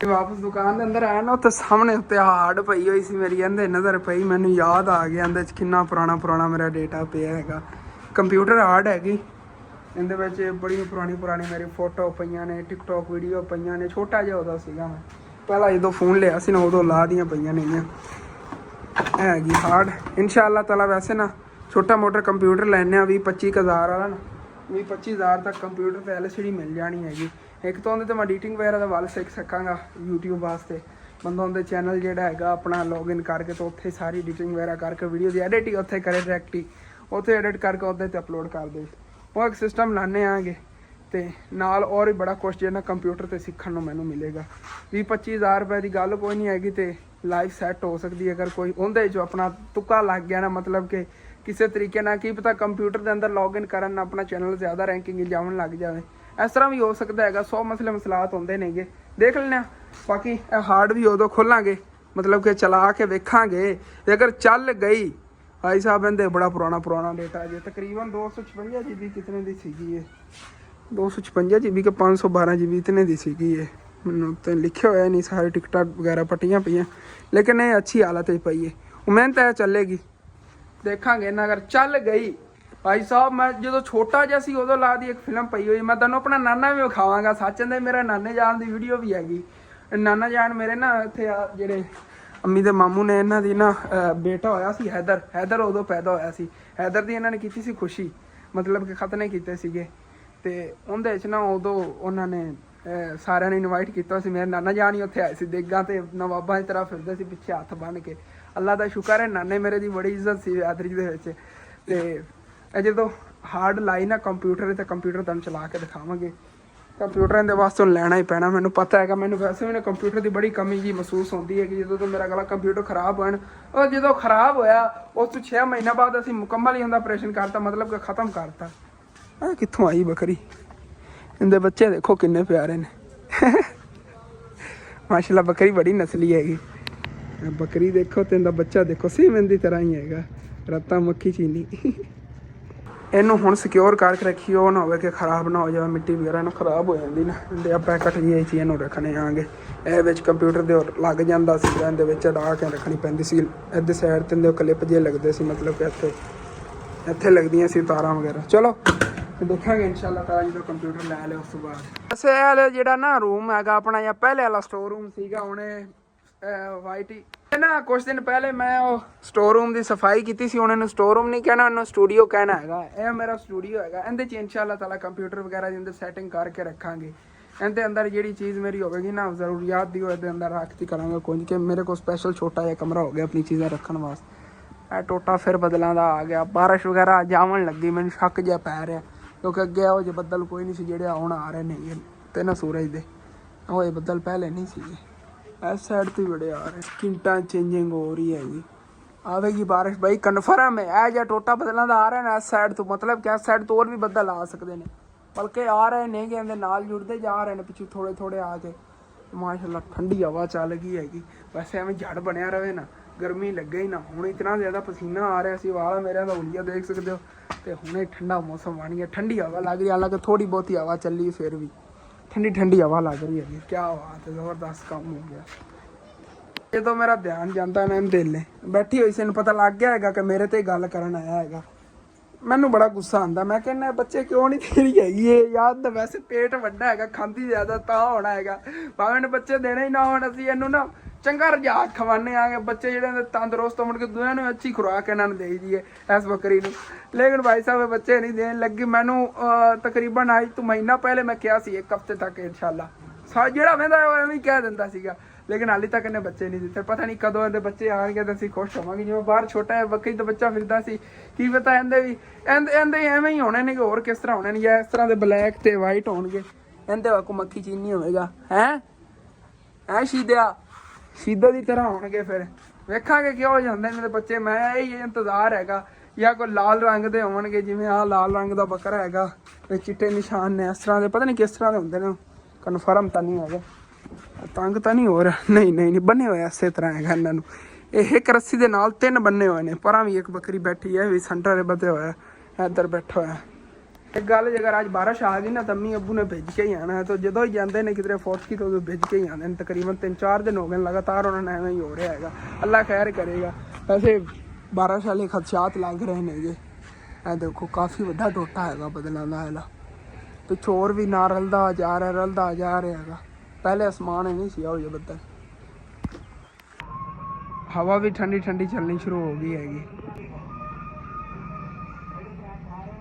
ਵਾਪਸ ਦੁਕਾਨ ਦੇ ਅੰਦਰ ਆਇਆ ਨਾ, ਉੱਥੇ ਸਾਹਮਣੇ ਉੱਤੇ ਹਾਰਡ ਪਈ ਹੋਈ ਸੀ ਮੇਰੀ, ਇਹਦੇ ਨਜ਼ਰ ਪਈ, ਮੈਨੂੰ ਯਾਦ ਆ ਗਿਆ ਇਹਦੇ 'ਚ ਕਿੰਨਾ ਪੁਰਾਣਾ ਮੇਰਾ ਡੇਟਾ ਪਿਆ ਹੈਗਾ। ਕੰਪਿਊਟਰ ਹਾਰਡ ਹੈਗੀ, ਇਹਦੇ ਵਿੱਚ ਬੜੀ ਪੁਰਾਣੀ ਮੇਰੀ ਫੋਟੋ ਪਈਆਂ ਨੇ, ਟਿਕਟੋਕ ਵੀਡੀਓ ਪਈਆਂ ਨੇ। ਛੋਟਾ ਜਿਹਾ ਉਦੋਂ ਸੀਗਾ ਮੈਂ, ਪਹਿਲਾਂ ਜਦੋਂ ਫ਼ੋਨ ਲਿਆ ਸੀ ਨਾ, ਉਦੋਂ ਲਾ ਦੀਆਂ ਪਈਆਂ ਨੇਗੀਆਂ। ਹੈਗੀ ਹਾਰਡ ਇਨਸ਼ਾਅੱਲਾ ਤਾਲਾ। ਵੈਸੇ ਨਾ ਛੋਟਾ ਮੋਟਾ ਕੰਪਿਊਟਰ ਲੈਂਦੇ ਹਾਂ 20-25 ਹਜ਼ਾਰ ਵਾਲਾ ਨਾ, 20-25 ਹਜ਼ਾਰ ਤੱਕ ਕੰਪਿਊਟਰ 'ਤੇ LCD ਮਿਲ ਜਾਣੀ ਹੈਗੀ। ਇੱਕ ਤਾਂ ਉਹਦੇ 'ਤੇ ਮੈਂ ਐਡੀਟਿੰਗ ਵਗੈਰਾ ਦਾ ਵੱਲ ਸਿੱਖ ਸਕਾਂਗਾ YouTube ਵਾਸਤੇ। ਬੰਦਾ ਉਹਦੇ ਚੈਨਲ ਜਿਹੜਾ ਹੈਗਾ ਆਪਣਾ ਲੌਗਇਨ ਕਰਕੇ, ਤਾਂ ਉੱਥੇ ਸਾਰੀ ਐਡੀਟਿੰਗ ਵਗੈਰਾ ਕਰਕੇ, ਵੀਡੀਓ ਦੀ ਐਡਿਟ ਹੀ ਉੱਥੇ ਕਰੇ, ਡਾਇਰੈਕਟ ਹੀ ਉੱਥੇ ਐਡਿਟ ਕਰਕੇ ਉਹਦੇ 'ਤੇ ਅਪਲੋਡ ਕਰ ਦੇ। ਉਹ ਇੱਕ ਸਿਸਟਮ ਲਾਉਂਦੇ ਆਂਗੇ, ਅਤੇ ਨਾਲ ਔਰ ਵੀ ਬੜਾ ਕੁਛ ਜਿਹੜਾ ਕੰਪਿਊਟਰ 'ਤੇ ਸਿੱਖਣ ਨੂੰ ਮੈਨੂੰ ਮਿਲੇਗਾ। 20-25 ਹਜ਼ਾਰ ਰੁਪਏ ਦੀ ਗੱਲ ਕੋਈ ਨਹੀਂ ਹੈਗੀ, ਅਤੇ ਲਾਈਫ ਸੈੱਟ ਹੋ ਸਕਦੀ ਹੈ ਅਗਰ ਕੋਈ ਉਹਦੇ 'ਚੋਂ ਆਪਣਾ ਤੁੱਕਾ ਲੱਗ ਗਿਆ ਨਾ, ਮਤਲਬ ਕਿ ਕਿਸੇ ਤਰੀਕੇ ਨਾਲ ਕੀ ਪਤਾ ਕੰਪਿਊਟਰ ਦੇ ਅੰਦਰ ਲੌਗਇਨ ਕਰਨ ਨਾਲ ਆਪਣਾ ਚੈਨਲ ਜ਼ਿਆਦਾ ਰੈਂਕਿੰਗ ਜਾਵਣ ਲੱਗ ਜਾਵੇ। ਇਸ ਤਰ੍ਹਾਂ ਵੀ ਹੋ ਸਕਦਾ ਹੈਗਾ। 100 ਮਸਲਾਤ ਹੁੰਦੇ ਨੇਗੇ, ਦੇਖ ਲੈਂਦੇ ਹਾਂ। ਬਾਕੀ ਇਹ ਹਾਰਡ ਵੀ ਉਦੋਂ ਖੋਲਾਂਗੇ, ਮਤਲਬ ਕਿ ਚਲਾ ਕੇ ਵੇਖਾਂਗੇ। ਤੇ ਅਗਰ ਚੱਲ ਗਈ ਭਾਈ ਸਾਹਿਬ, ਇਹਦੇ ਬੜਾ ਪੁਰਾਣਾ ਡੇਟਾ ਜੇ ਤਕਰੀਬਨ 256 GB ਕਿਤਨੇ ਦੀ ਸੀਗੀ ਇਹ, 256 GB ਕਿ 512 GB ਇਤਨੇ ਦੀ ਸੀਗੀ ਇਹ। ਮੈਨੂੰ ਤਾਂ ਲਿਖਿਆ ਹੋਇਆ ਨਹੀਂ, ਸਾਰੇ ਟਿਕਟਾਂ ਵਗੈਰਾ ਪੱਟੀਆਂ ਪਈਆਂ, ਲੇਕਿਨ ਇਹ ਅੱਛੀ ਹਾਲਤ 'ਚ ਪਈ ਹੈ। ਉਮੀਦ ਹੈ ਚੱਲੇਗੀ, ਦੇਖਾਂਗੇ ਨਾ। ਅਗਰ ਚੱਲ ਗਈ ਭਾਈ ਸਾਹਿਬ, ਮੈਂ ਜਦੋਂ ਛੋਟਾ ਜਿਹਾ ਸੀ ਉਦੋਂ ਲਾ ਦੀ ਇੱਕ ਫਿਲਮ ਪਈ ਹੋਈ, ਮੈਂ ਤੁਹਾਨੂੰ ਆਪਣਾ ਨਾਨਾ ਵੀ ਵਿਖਾਵਾਂਗਾ। ਸੱਚ ਦੇ ਮੇਰਾ ਨਾਨੇ ਜਾਨ ਦੀ ਵੀਡੀਓ ਵੀ ਹੈਗੀ। ਨਾਨਾ ਜਾਨ ਮੇਰੇ ਨਾ ਇੱਥੇ ਜਿਹੜੇ ਅੰਮੀ ਦੇ ਮਾਮੂ ਨੇ, ਇਹਨਾਂ ਦੀ ਨਾ ਬੇਟਾ ਹੋਇਆ ਸੀ ਹੈਦਰ ਉਦੋਂ ਪੈਦਾ ਹੋਇਆ ਸੀ। ਹੈਦਰ ਦੀ ਇਹਨਾਂ ਨੇ ਕੀਤੀ ਸੀ ਖੁਸ਼ੀ, ਮਤਲਬ ਕਿ ਖਤਨੇ ਕੀਤੇ ਸੀਗੇ, ਅਤੇ ਉਹਦੇ ਵਿੱਚ ਨਾ ਉਦੋਂ ਉਹਨਾਂ ਨੇ ਸਾਰਿਆਂ ਨੇ ਇਨਵਾਈਟ ਕੀਤਾ ਸੀ। ਮੇਰੇ ਨਾਨਾ ਜਾਨ ਹੀ ਉੱਥੇ ਆਏ ਸੀ, ਦੇਗਾਂ ਅਤੇ ਨਵਾਬਾਂ ਦੀ ਤਰ੍ਹਾਂ ਫਿਰਦੇ ਸੀ ਪਿੱਛੇ ਹੱਥ ਬੰਨ੍ਹ ਕੇ। ਅੱਲਾ ਦਾ ਸ਼ੁਕਰ ਹੈ, ਨਾਨੇ ਮੇਰੇ ਦੀ ਬੜੀ ਇੱਜ਼ਤ ਸੀ ਬਿਆਦਰੀ ਦੇ ਵਿੱਚ। ਅਤੇ ਇਹ ਜਦੋਂ ਹਾਰਡ ਲਾਈ ਨਾ ਕੰਪਿਊਟਰ, ਅਤੇ ਕੰਪਿਊਟਰ ਤੁਹਾਨੂੰ ਚਲਾ ਕੇ ਦਿਖਾਵਾਂਗੇ। ਕੰਪਿਊਟਰਾਂ ਦੇ ਵਾਸਤੇ ਹੁਣ ਲੈਣਾ ਹੀ ਪੈਣਾ, ਮੈਨੂੰ ਪਤਾ ਹੈਗਾ। ਮੈਨੂੰ ਵੈਸੇ ਵੀ ਨਾ ਕੰਪਿਊਟਰ ਦੀ ਬੜੀ ਕਮੀ ਜੀ ਮਹਿਸੂਸ ਹੁੰਦੀ ਹੈ ਕਿ ਜਦੋਂ ਤੋਂ ਮੇਰਾ ਗਲਾ ਕੰਪਿਊਟਰ ਖਰਾਬ ਹੋਇਆ, ਉਹ ਜਦੋਂ ਖਰਾਬ ਹੋਇਆ ਉਸ ਤੋਂ 6 ਮਹੀਨਾ ਬਾਅਦ ਅਸੀਂ ਮੁਕੰਮਲ ਹੀ ਉਹਦਾ ਆਪਰੇਸ਼ਨ ਕਰਤਾ, ਮਤਲਬ ਕਿ ਖ਼ਤਮ ਕਰਤਾ। ਇਹ ਕਿੱਥੋਂ ਆਈ ਬੱਕਰੀ? ਇਹਦੇ ਬੱਚੇ ਦੇਖੋ ਕਿੰਨੇ ਪਿਆਰੇ ਨੇ ਮਾਸ਼ਾਅੱਲਾ। ਬੱਕਰੀ ਬੜੀ ਨਸਲੀ ਹੈਗੀ। ਬੱਕਰੀ ਦੇਖੋ ਤੇ ਇਹਦਾ ਬੱਚਾ ਦੇਖੋ, ਸੀਮਨ ਦੀ ਤਰ੍ਹਾਂ ਹੀ ਹੈਗਾ, ਰੱਤਾ ਮੱਖੀ ਚੀਨੀ। ਇਹਨੂੰ ਹੁਣ ਸਿਕਿਉਰ ਕਰਕੇ ਰੱਖੀਓ, ਉਹ ਨਾ ਹੋਵੇ ਕਿ ਖਰਾਬ ਨਾ ਹੋ ਜਾਵੇ, ਮਿੱਟੀ ਵਗੈਰਾ ਨਾ ਖਰਾਬ ਹੋ ਜਾਂਦੀ ਨਾ। ਇਹਦੇ ਆਪਾਂ ਪੈਕਟ ਜਿਹੇ ਚ ਇਹਨੂੰ ਰੱਖਣੇ ਆਂਗੇ। ਇਹ ਵਿੱਚ ਕੰਪਿਊਟਰ ਦੇ ਲੱਗ ਜਾਂਦਾ ਸੀ, ਇਹਦੇ ਵਿੱਚ ਅੜਾ ਕੇ ਰੱਖਣੀ ਪੈਂਦੀ ਸੀ। ਇਹਦੇ ਸਾਈਡ 'ਤੇ ਇਹਦੇ ਕਲਿੱਪ ਜਿਹੇ ਲੱਗਦੇ ਸੀ, ਮਤਲਬ ਕਿ ਇੱਥੇ ਲੱਗਦੀਆਂ ਸੀ ਤਾਰਾਂ ਵਗੈਰਾ। ਚਲੋ ਦੇਖਾਂਗੇ ਇਨਸ਼ਾਅੱਲਾ ਤਾਲਾ ਜਦੋਂ ਕੰਪਿਊਟਰ ਲੈ ਲਿਆ ਉਸ ਤੋਂ ਬਾਅਦ। ਵੈਸੇ ਇਹ ਜਿਹੜਾ ਨਾ ਰੂਮ ਹੈਗਾ ਆਪਣਾ, ਜਾਂ ਪਹਿਲੇ ਵਾਲਾ ਸਟੋਰ ਰੂਮ ਸੀਗਾ, ਉਹਨੇ ਵਾਈਟ ਹੀ ਨਾ। ਕੁਛ ਦਿਨ ਪਹਿਲੇ ਮੈਂ ਉਹ ਸਟੋਰ ਰੂਮ ਦੀ ਸਫਾਈ ਕੀਤੀ ਸੀ। ਹੁਣ ਇਹਨੂੰ ਸਟੋਰ ਰੂਮ ਨਹੀਂ ਕਹਿਣਾ, ਇਹਨੂੰ ਸਟੂਡੀਓ ਕਹਿਣਾ ਹੈਗਾ। ਇਹ ਮੇਰਾ ਸਟੂਡੀਓ ਹੈਗਾ। ਇਹਦੇ 'ਚ ਇਨਸ਼ਾਅੱਲਾ ਤਾਲਾ ਕੰਪਿਊਟਰ ਵਗੈਰਾ ਦੀ ਅੰਦਰ ਸੈਟਿੰਗ ਕਰਕੇ ਰੱਖਾਂਗੇ। ਇਹਦੇ ਅੰਦਰ ਜਿਹੜੀ ਚੀਜ਼ ਮੇਰੀ ਹੋਵੇਗੀ ਨਾ ਜ਼ਰੂਰੀਆਤ ਦੀ, ਉਹ ਇਹਦੇ ਅੰਦਰ ਰੱਖਤੀ ਕਰਾਂਗਾ। ਕੁਝ ਕਿ ਮੇਰੇ ਕੋਲ ਸਪੈਸ਼ਲ ਛੋਟਾ ਜਿਹਾ ਕਮਰਾ ਹੋ ਗਿਆ ਆਪਣੀ ਚੀਜ਼ਾਂ ਰੱਖਣ ਵਾਸਤੇ। ਇਹ ਟੋਟਾ ਫਿਰ ਬਦਲਾਂ ਦਾ ਆ ਗਿਆ। ਬਾਰਿਸ਼ ਵਗੈਰਾ ਜਾਵਣ ਲੱਗੀ, ਮੈਨੂੰ ਸ਼ੱਕ ਜਿਹਾ ਪੈ ਰਿਹਾ, ਕਿਉਂਕਿ ਅੱਗੇ ਇਹੋ ਜਿਹੇ ਬੱਦਲ ਕੋਈ ਨਹੀਂ ਸੀ ਜਿਹੜੇ ਹੁਣ ਆ ਰਹੇ ਨੇ ਤੇ ਨਾ ਸੂਰਜ ਦੇ। ਉਹ ਇਹ ਬੱਦਲ ਪਹਿਲੇ ਨਹੀਂ ਸੀਗੇ। इस साइड तो बड़े आ रहे स्किंटा चेंजिंग हो रही है जी आवेगी बारिश भाई कन्फर्म है ऐ जा टोटा बदलों का आ रहा है इस साइड तो मतलब कि इस साइड तो और भी बदल आ सकते हैं बल्कि आ रहे नहीं कि नाल जुड़ते जा रहे हैं पिछू थोड़े थोड़े आके माशाल्लाह ठंडी हवा चल गई हैगी वैसे एवं जड़ बनया रहे ना गर्मी लगे ही ना हूँ इतना ज़्यादा पसीना आ रहा सी वाला मेरे का उलिया देख सकते हो तो हूँ ठंडा मौसम बन गया ठंडी हवा लग रही हालांकि थोड़ी बहुत ही हवा चली फिर भी ठंडी ठंडी हवा लग रही है क्या बात है ज़बरदस्त काम हो गया ये तो मेरा ध्यान जाता है मैम दिल बैठी हुई से पता लग गया है कि मेरे ते गल करन आया है मैनू बड़ा गुस्सा आंदा मैं कहना बच्चे क्यों नहीं तेरी हैगी है यार तो वैसे पेट वड्डा है खांदी ज़्यादा ता होना है भावें बच्चे देने ही ना हो असीं इनू ना चंगा रजाक खवाने आगे बच्चे जो तंदुरुस्त मुड़ के दूसरे ने अच्छी खुराक इन्होंने दे दी है इस बकरी ने लेकिन भाई साहब बच्चे नहीं देने लगी मैनू तकरीबन आज तो महीना पहले मैं कहा सी 1 हफ्ते तक इंशाल्लाह जो वहदा एवं कह दिंदा सीगा लेकिन हाली तक इन्हें बच्चे नहीं दिते पता नहीं कदों इहदे बच्चे आएंगे तो असीं खुश होवांगे जिवें बाहर छोटा है बकरी तो बच्चा फिरदा सी की पता इहदे भी इहदे एवें ही होने ने कि होर किस तरह होने ने या इस तरह के ब्लैक ते वाइट होणगे इहदे वाकू मक्खी चीनी होवेगा हैं शीदा की तरह होणगे फिर वेखांगे कि हो जांदे ने बच्चे मैं यही इंतजार हैगा या कोई लाल रंग दे होणगे जिवें आ लाल रंग दा बकरा हैगा ते चिट्टे निशान ने इस तरह के पता नहीं किस तरह के हुंदे ने कन्फर्म तो नहीं है तंग तो नहीं हो रहा नहीं बने हुए इस तरह है इन्होंने एक रस्सी के नाल 3 बने हुए हैं पर भी एक बकरी बैठी है भी सेंटर बधे हुआ है इधर बैठा हुआ है एक गल अगर आज बारिश आ गई ना तो अम्मी अबू ने भेज के ही आना है तो जो ही जाते हैं किधरे फौटकी तो भेज के ही आते हैं तकरीबन 3-4 दिन हो गए लगातार उन्होंने एवं ही हो रहा है अल्लाह खैर करेगा वैसे बारिश वाले खदशात लग रहे हैं देखो काफ़ी वड्डा टोटा है बदलों का हला पिछों होर भी ना रलदा जा रहा है पहले आसमान नहीं सी हो बदल हवा भी ठंडी ठंडी चलनी शुरू हो गई हैगी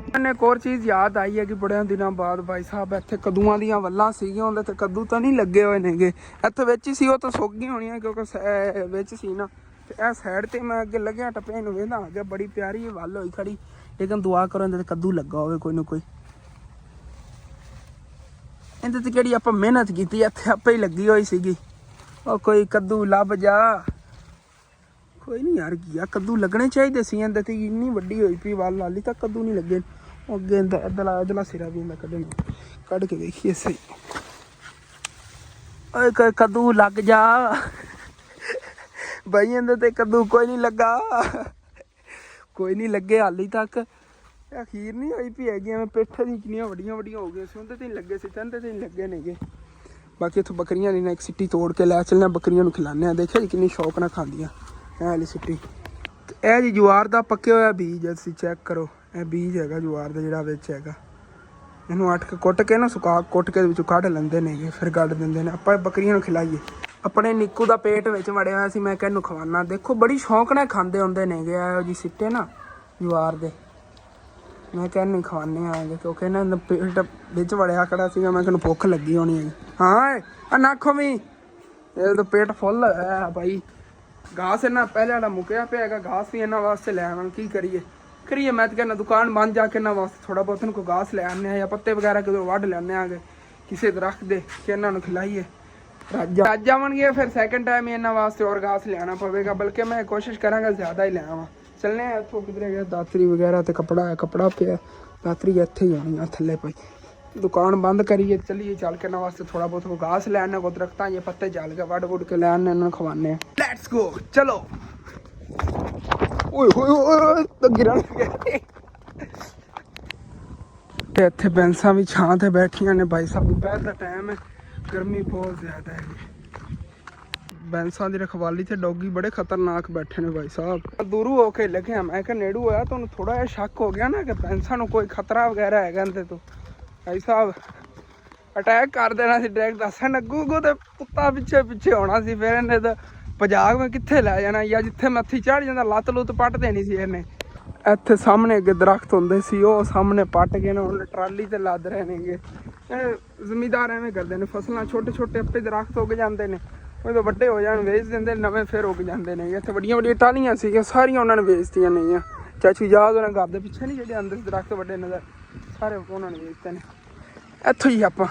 मैंने एक और चीज़ याद आई है कि बड़े दिनों बाद भाई साहब इतने कद्दूआं दी वल्लां सीगियां उहदे ते कद्दू तो नहीं लगे हुए नेगे इत्थे विच ही सी वो तो सुक गई होनी क्योंकि विच सी ना ते इह साइड ते मैं अगे लग्या टप्पे नूं वेंदा आ गया बड़ी प्यारी वल होई खड़ी लेकिन दुआ करो इहदे ते कद्दू लगा होवे कोई ना कोई इहदे ते किहड़ी आपां मेहनत कीती इत्थे आपे ही लगी हुई सीगी और कोई कद्दू लभ जा कोई नहीं यार किया कद्दू लगने चाहिए सी इहदे ते इन्नी वड्डी होई पई वल हाली तक कद्दू नहीं लगे अगे इधरला सिरा भी मैं कढ़ के देखिए सही कोई कद्दू लग जा भाई इहदे ते कद्दू कोई नहीं लगा कोई नहीं लगे हाली तक अखीर नहीं हुई पी हैगी मैं पेठे दी किन्नियां वड्डियां वड्डियां हो गई उहदे ते नहीं लगे सी इहदे ते नहीं लगे नेगे बाकी इत्थों बकरियां नहीं ना एक सिट्टी तोड़ के लै चलने बकरियां नूं खिलाने देखिए जी किन्नी शौक नाल खांदियां ਇਹ वाली सिट्टी ਇਹ जी ਜਵਾਰ ਦਾ ਪੱਕਿਆ ਹੋਇਆ ਬੀਜ ਤੁਸੀਂ ਚੈੱਕ ਕਰੋ ਇਹ ਬੀਜ ਹੈਗਾ ਜਵਾਰ ਦਾ ਜਿਹੜਾ ਵਿੱਚ ਹੈਗਾ ਇਹਨੂੰ ਅੱਟ ਕੇ ਕੁੱਟ ਕੇ ਨਾ ਸੁਕਾ ਕੁੱਟ ਕੇ ਵਿੱਚੋਂ ਕੱਢ ਲੈਂਦੇ ਨੇਗੇ ਫਿਰ ਕੱਢ ਦਿੰਦੇ ਨੇ ਆਪਾਂ ਬੱਕਰੀਆਂ ਨੂੰ ਖਿਲਾਈਏ ਆਪਣੇ ਨਿੱਕੂ ਦਾ ਪੇਟ ਵਿੱਚ ਵੜਿਆ ਹੋਇਆ ਸੀ ਮੈਂ ਕਿਹਾ ਇਹਨੂੰ ਖਵਾਨਾ ਦੇਖੋ ਬੜੀ ਸ਼ੌਂਕ ਨਾਲ ਖਾਂਦੇ ਹੁੰਦੇ ਨੇਗੇ ਇਹੋ ਜੀ ਸਿੱਟੇ ਨਾ ਜਵਾਰ ਦੇ ਮੈਂ ਕਿਹਾ ਇਹਨੂੰ ਖਵਾਨੇ ਆਂਗੇ ਕਿਉਂਕਿ ਇਹਨਾਂ ਦਾ ਪੇਟ ਵਿੱਚ ਵੜਿਆ ਖੜਾ ਸੀਗਾ ਮੈਂ ਕਿਹਾ ਭੁੱਖ ਲੱਗੀ ਹੋਣੀ ਹੈ ਹਾਂ ਆ ਨਾਖੋ ਵੀ ਇਹ ਤਾਂ ਪੇਟ ਫੁੱਲ ਹੈ ਭਾਈ घास इन्ना पहले वाला मुकया पे है घास भी इन्होंने वास्ते ले आना की करिए मैं तो कहना दुकान बंद जाके इन्होंने वास्ते थोड़ा बहुत इनको घास ले आने या पत्ते वगैरह किधर वढ़ लेने आगे किसी दरख्त दे कि इन्होंने खिलाइए रज आवेंगे फिर सैकेंड टाइम इन्होंने वास्ते और घास ले आना पवेगा बल्कि मैं कोशिश कराँगा ज़्यादा ही ले आवा चलने इतों किधरे गया दातरी वगैरह तो कपड़ा पे दातरी इत्थे ही होनी थल्ले पई दुकान बंद करिए चलिए चल के वास्ते थोड़ा बहुत घास ले आने को दरख्तां ये पत्ते जल के वड़ वुड़ के ले आने इन्होंने खवाने लेट्स गो चलो तो गिरन इत्थे बैंसां भी छां ते बैठियां ने भाई साहब दोपहर का टाइम है गर्मी बहुत ज़्यादा है बैंसां दी रखवाली ते डॉगी बड़े खतरनाक बैठे ने भाई साहब दूरों होके लगे मैं क्या नेड़ू होया तो थोड़ा जिहा शक हो गया ना कि बैंसां नूं कोई खतरा वगैरह है इहदे तो भाई साहब अटैक कर देना सी डायरेक्ट दसन अगू तो कुत्ता पिछे होना सी फिर इन्हें तो पजाक में कित्थे लै जाना या जिथे मत्थी चढ़ जाता लत्त लुत्त पट देनी सी इन्हें इत्थे सामने अगे दरख्त होंदे सी वो सामने पट के ना उन्हें ट्राली ते लद रहे नेगे जमींदार एवें करते हैं फसलां छोटे छोटे अपे दरख्त उग जाते हैं वो तो वड्डे हो जान वेच देंदे नवें फिर उग जाते हैं इत्थे वड्डियां वड्डियां टाहलियां सीगियां सारियां उन्होंने वेचतियां नहीं चाचू याद उन्हें घर दे पिछे नहीं जेह्ड़े अंदर दरख्त वड्डे नज़र सारे उन्होंने वेचते हैं इत्थों ही आपां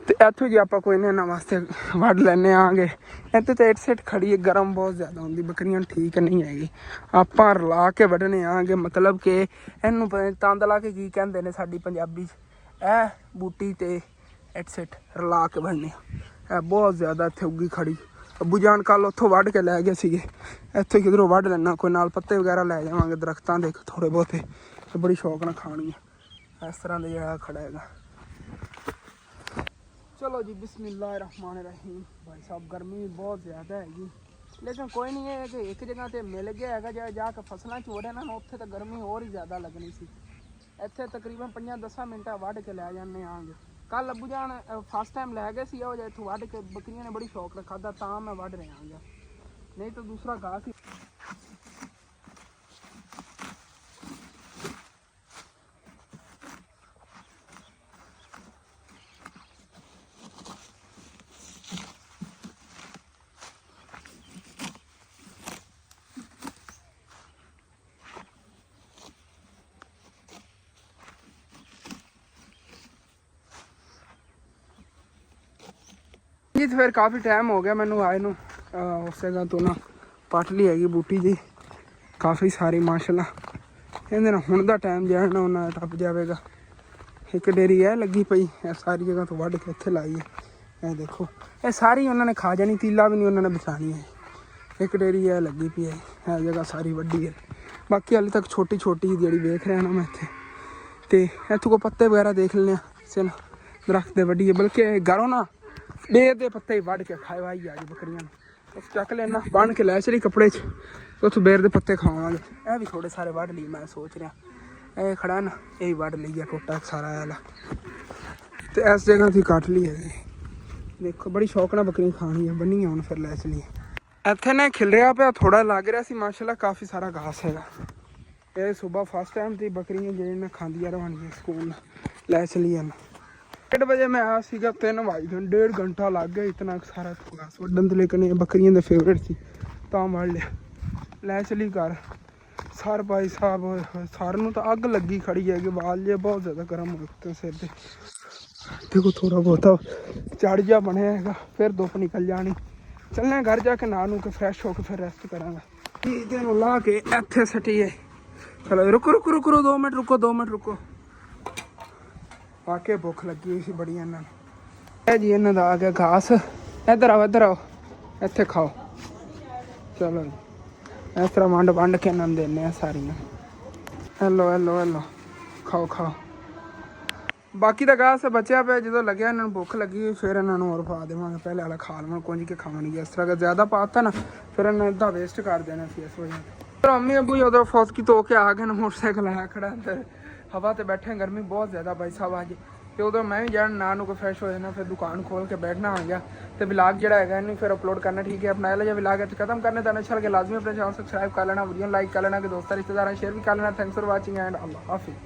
ਤੇ ਇੱਥੋਂ ਜੀ ਆਪਾਂ ਕੋਈ ਨਾ ਇਹਨਾਂ ਵਾਸਤੇ ਵੱਢ ਲੈਣੇ ਆਂਗੇ। ਇੱਥੇ ਤਾਂ ਇੱਟ ਖੜੀ ਹੈ, ਗਰਮ ਬਹੁਤ ਜ਼ਿਆਦਾ ਹੁੰਦੀ, ਬੱਕਰੀਆਂ ਠੀਕ ਨਹੀਂ ਹੈਗੀ। ਆਪਾਂ ਰਲਾ ਕੇ ਵੱਢਣੇ ਆਂਗੇ, ਮਤਲਬ ਕਿ ਇਹਨੂੰ ਤੰਦ ਲਾ ਕੇ ਕੀ ਕਹਿੰਦੇ ਨੇ ਸਾਡੀ ਪੰਜਾਬੀ 'ਚ, ਇਹ ਬੂਟੀ ਤੇ ਇੱਟ ਰਲਾ ਕੇ ਵੱਢਣੇ। ਇਹ ਬਹੁਤ ਜ਼ਿਆਦਾ ਇੱਥੇ ਉੱਗੀ ਖੜੀ। ਅੱਬੂ ਜਾਨ ਕੱਲ ਉੱਥੋਂ ਵੱਢ ਕੇ ਲੈ ਗਏ ਸੀਗੇ, ਇੱਥੇ ਕਿਧਰੋਂ ਵੱਢ ਲੈਣਾ, ਕੋਈ ਨਾਲ ਪੱਤੇ ਵਗੈਰਾ ਲੈ ਜਾਵਾਂਗੇ ਦਰਖਤਾਂ ਦੇ ਥੋੜ੍ਹੇ ਬਹੁਤੇ, ਤੇ ਬੜੀ ਸ਼ੌਕ ਨਾਲ ਖਾਣੀ ਹੈ। ਇਸ ਤਰ੍ਹਾਂ ਦਾ ਜਿਹੜਾ ਖੜਾ ਹੈਗਾ। ਚਲੋ ਜੀ ਬਿਸਮਿल्लाहिर्रहमानिर्रहीम। भाई साहब गर्मी बहुत ज़्यादा हैगी, लेकिन कोई नहीं है कि एक जगह तो मिल गया है जो जाके फसलों च वड़े ना उत्थे तो गर्मी और ही ज़्यादा लगनी सी। इत्थे तकरीबन 5-10 मिनट वढ़ के लै जाने आंगे। कल अब्बू जान फस्ट टाइम लै गए सी, इत्थों वढ़ के बकरियां ने बड़ी शौक रखा था, तां मैं वढ़ रहा हाँ, नहीं तो दूसरा घास ही। जी तो फिर काफ़ी टाइम हो गया मैनू आए नू, उस जगह तो ना पट ली हैगी बूटी जी काफ़ी सारी माशाल्लाह। कहते ना हुण दा टाइम जो है ना उन्हें टप जाएगा। एक डेरी है लगी पई, सारी जगह तो वढ़ के इत्थे लाई है। ये देखो ये सारी उन्होंने खा जानी, तीला भी नहीं उन्होंने बचानी है। एक डेरी है लगी पई है, यह जगह सारी वड्डी है। बाकी हाले तक छोटी छोटी जी वेख रहा ना मैं इत्थे, ते इत्थों को पत्ते वगैरह देख लेने से ना दरख्त दे वड्डी है, बल्कि घरों ना डेर दे पत्ते ही वढ़ के खाए वाई आ जी बकरियां ने। चक लेना बन के लै चली कपड़े च, उत्थों बेर दे पत्ते खावांगे। यह भी थोड़े सारे वढ़ ली, मैं सोच रहा ये खड़ा ना यही वढ़ ली है टोटा सारा वाला, तो इस जगह थी कट ली है। देखो बड़ी शौक ना बकरियां खानी है, बनी हुण फिर लै चली। इत्थे ना खिलरिया पे थोड़ा लग रहा सी माशाल्लाह, काफ़ी सारा घास हैगा। ये सुबह फस्ट टाइम थी बकरियां जिहड़ियां खांदियां रहणियां सुकून लै चली है। 1:30 बजे मैं आया सीगा, 3 बज गए, 1.5 घंटा लग गया इतना सारा घास वड्डन ते। लेकिन ये बकरियां दे फेवरेट सी तां वड़ लिया, लै चली घर। सर भाई साहब सर नूं तो अग लगी खड़ी है कि बाल जे बहुत ज़्यादा गर्म हो गए सिर दे। देखो थोड़ा बहुत चढ़ जा बनया है, फिर धुप निकल जानी। चलने घर जाके नहा नू के फ्रैश होकर फिर रेस्ट करांगा। इहनूं ला के इत्थे सट्टीए। चलो रुको रुको रुको 2 मिनट रुको, 2 मिनट रुको। वाकई भुख लगी हुई सी बड़ी इन्होंने। जी इन्हों का आ गया घास, इधर आओ इधर आओ, इत्थे खाओ। चलो जी इस तरह वंड वंड के इन्होंने देने सारियां। हेलो हेलो हेलो खाओ खाओ। बाकी तो घास बचा पे, जो लगे इन्होंने भुख लगी फिर इन्होंने और पा देवांगे। पहले वाला खा लवां कुंज के खावांगे, इस तरह का ज़्यादा पाता ना फिर इन्हें अद्धा वेस्ट कर देना सी इस वजह से। फिर अम्मी अबू उधर फौसकी तो के आ गए, मोटरसाइकिल आया खड़ा अंदर हवा तो बैठे, गर्मी बहुत ज़्यादा भाई साहब आज। तो उधर मैं भी जाना ना नू को फ्रैश हो जाना, फिर दुकान खोल के बैठना आ गया। तो व्लॉग जड़ा है नहीं फिर अपलोड करना, ठीक है। अपना जो व्लॉग है तो खत्म करने तो अच्छा लगे लाजमी अपने चैनल सब्सक्राइब कर लेना, वीडियो लाइक कर लेना, कि दोस्तों रिश्तेदार शेयर भी कर लेना। थैंक्स फॉर वॉचिंग एंड अल्लाह हाफिज़।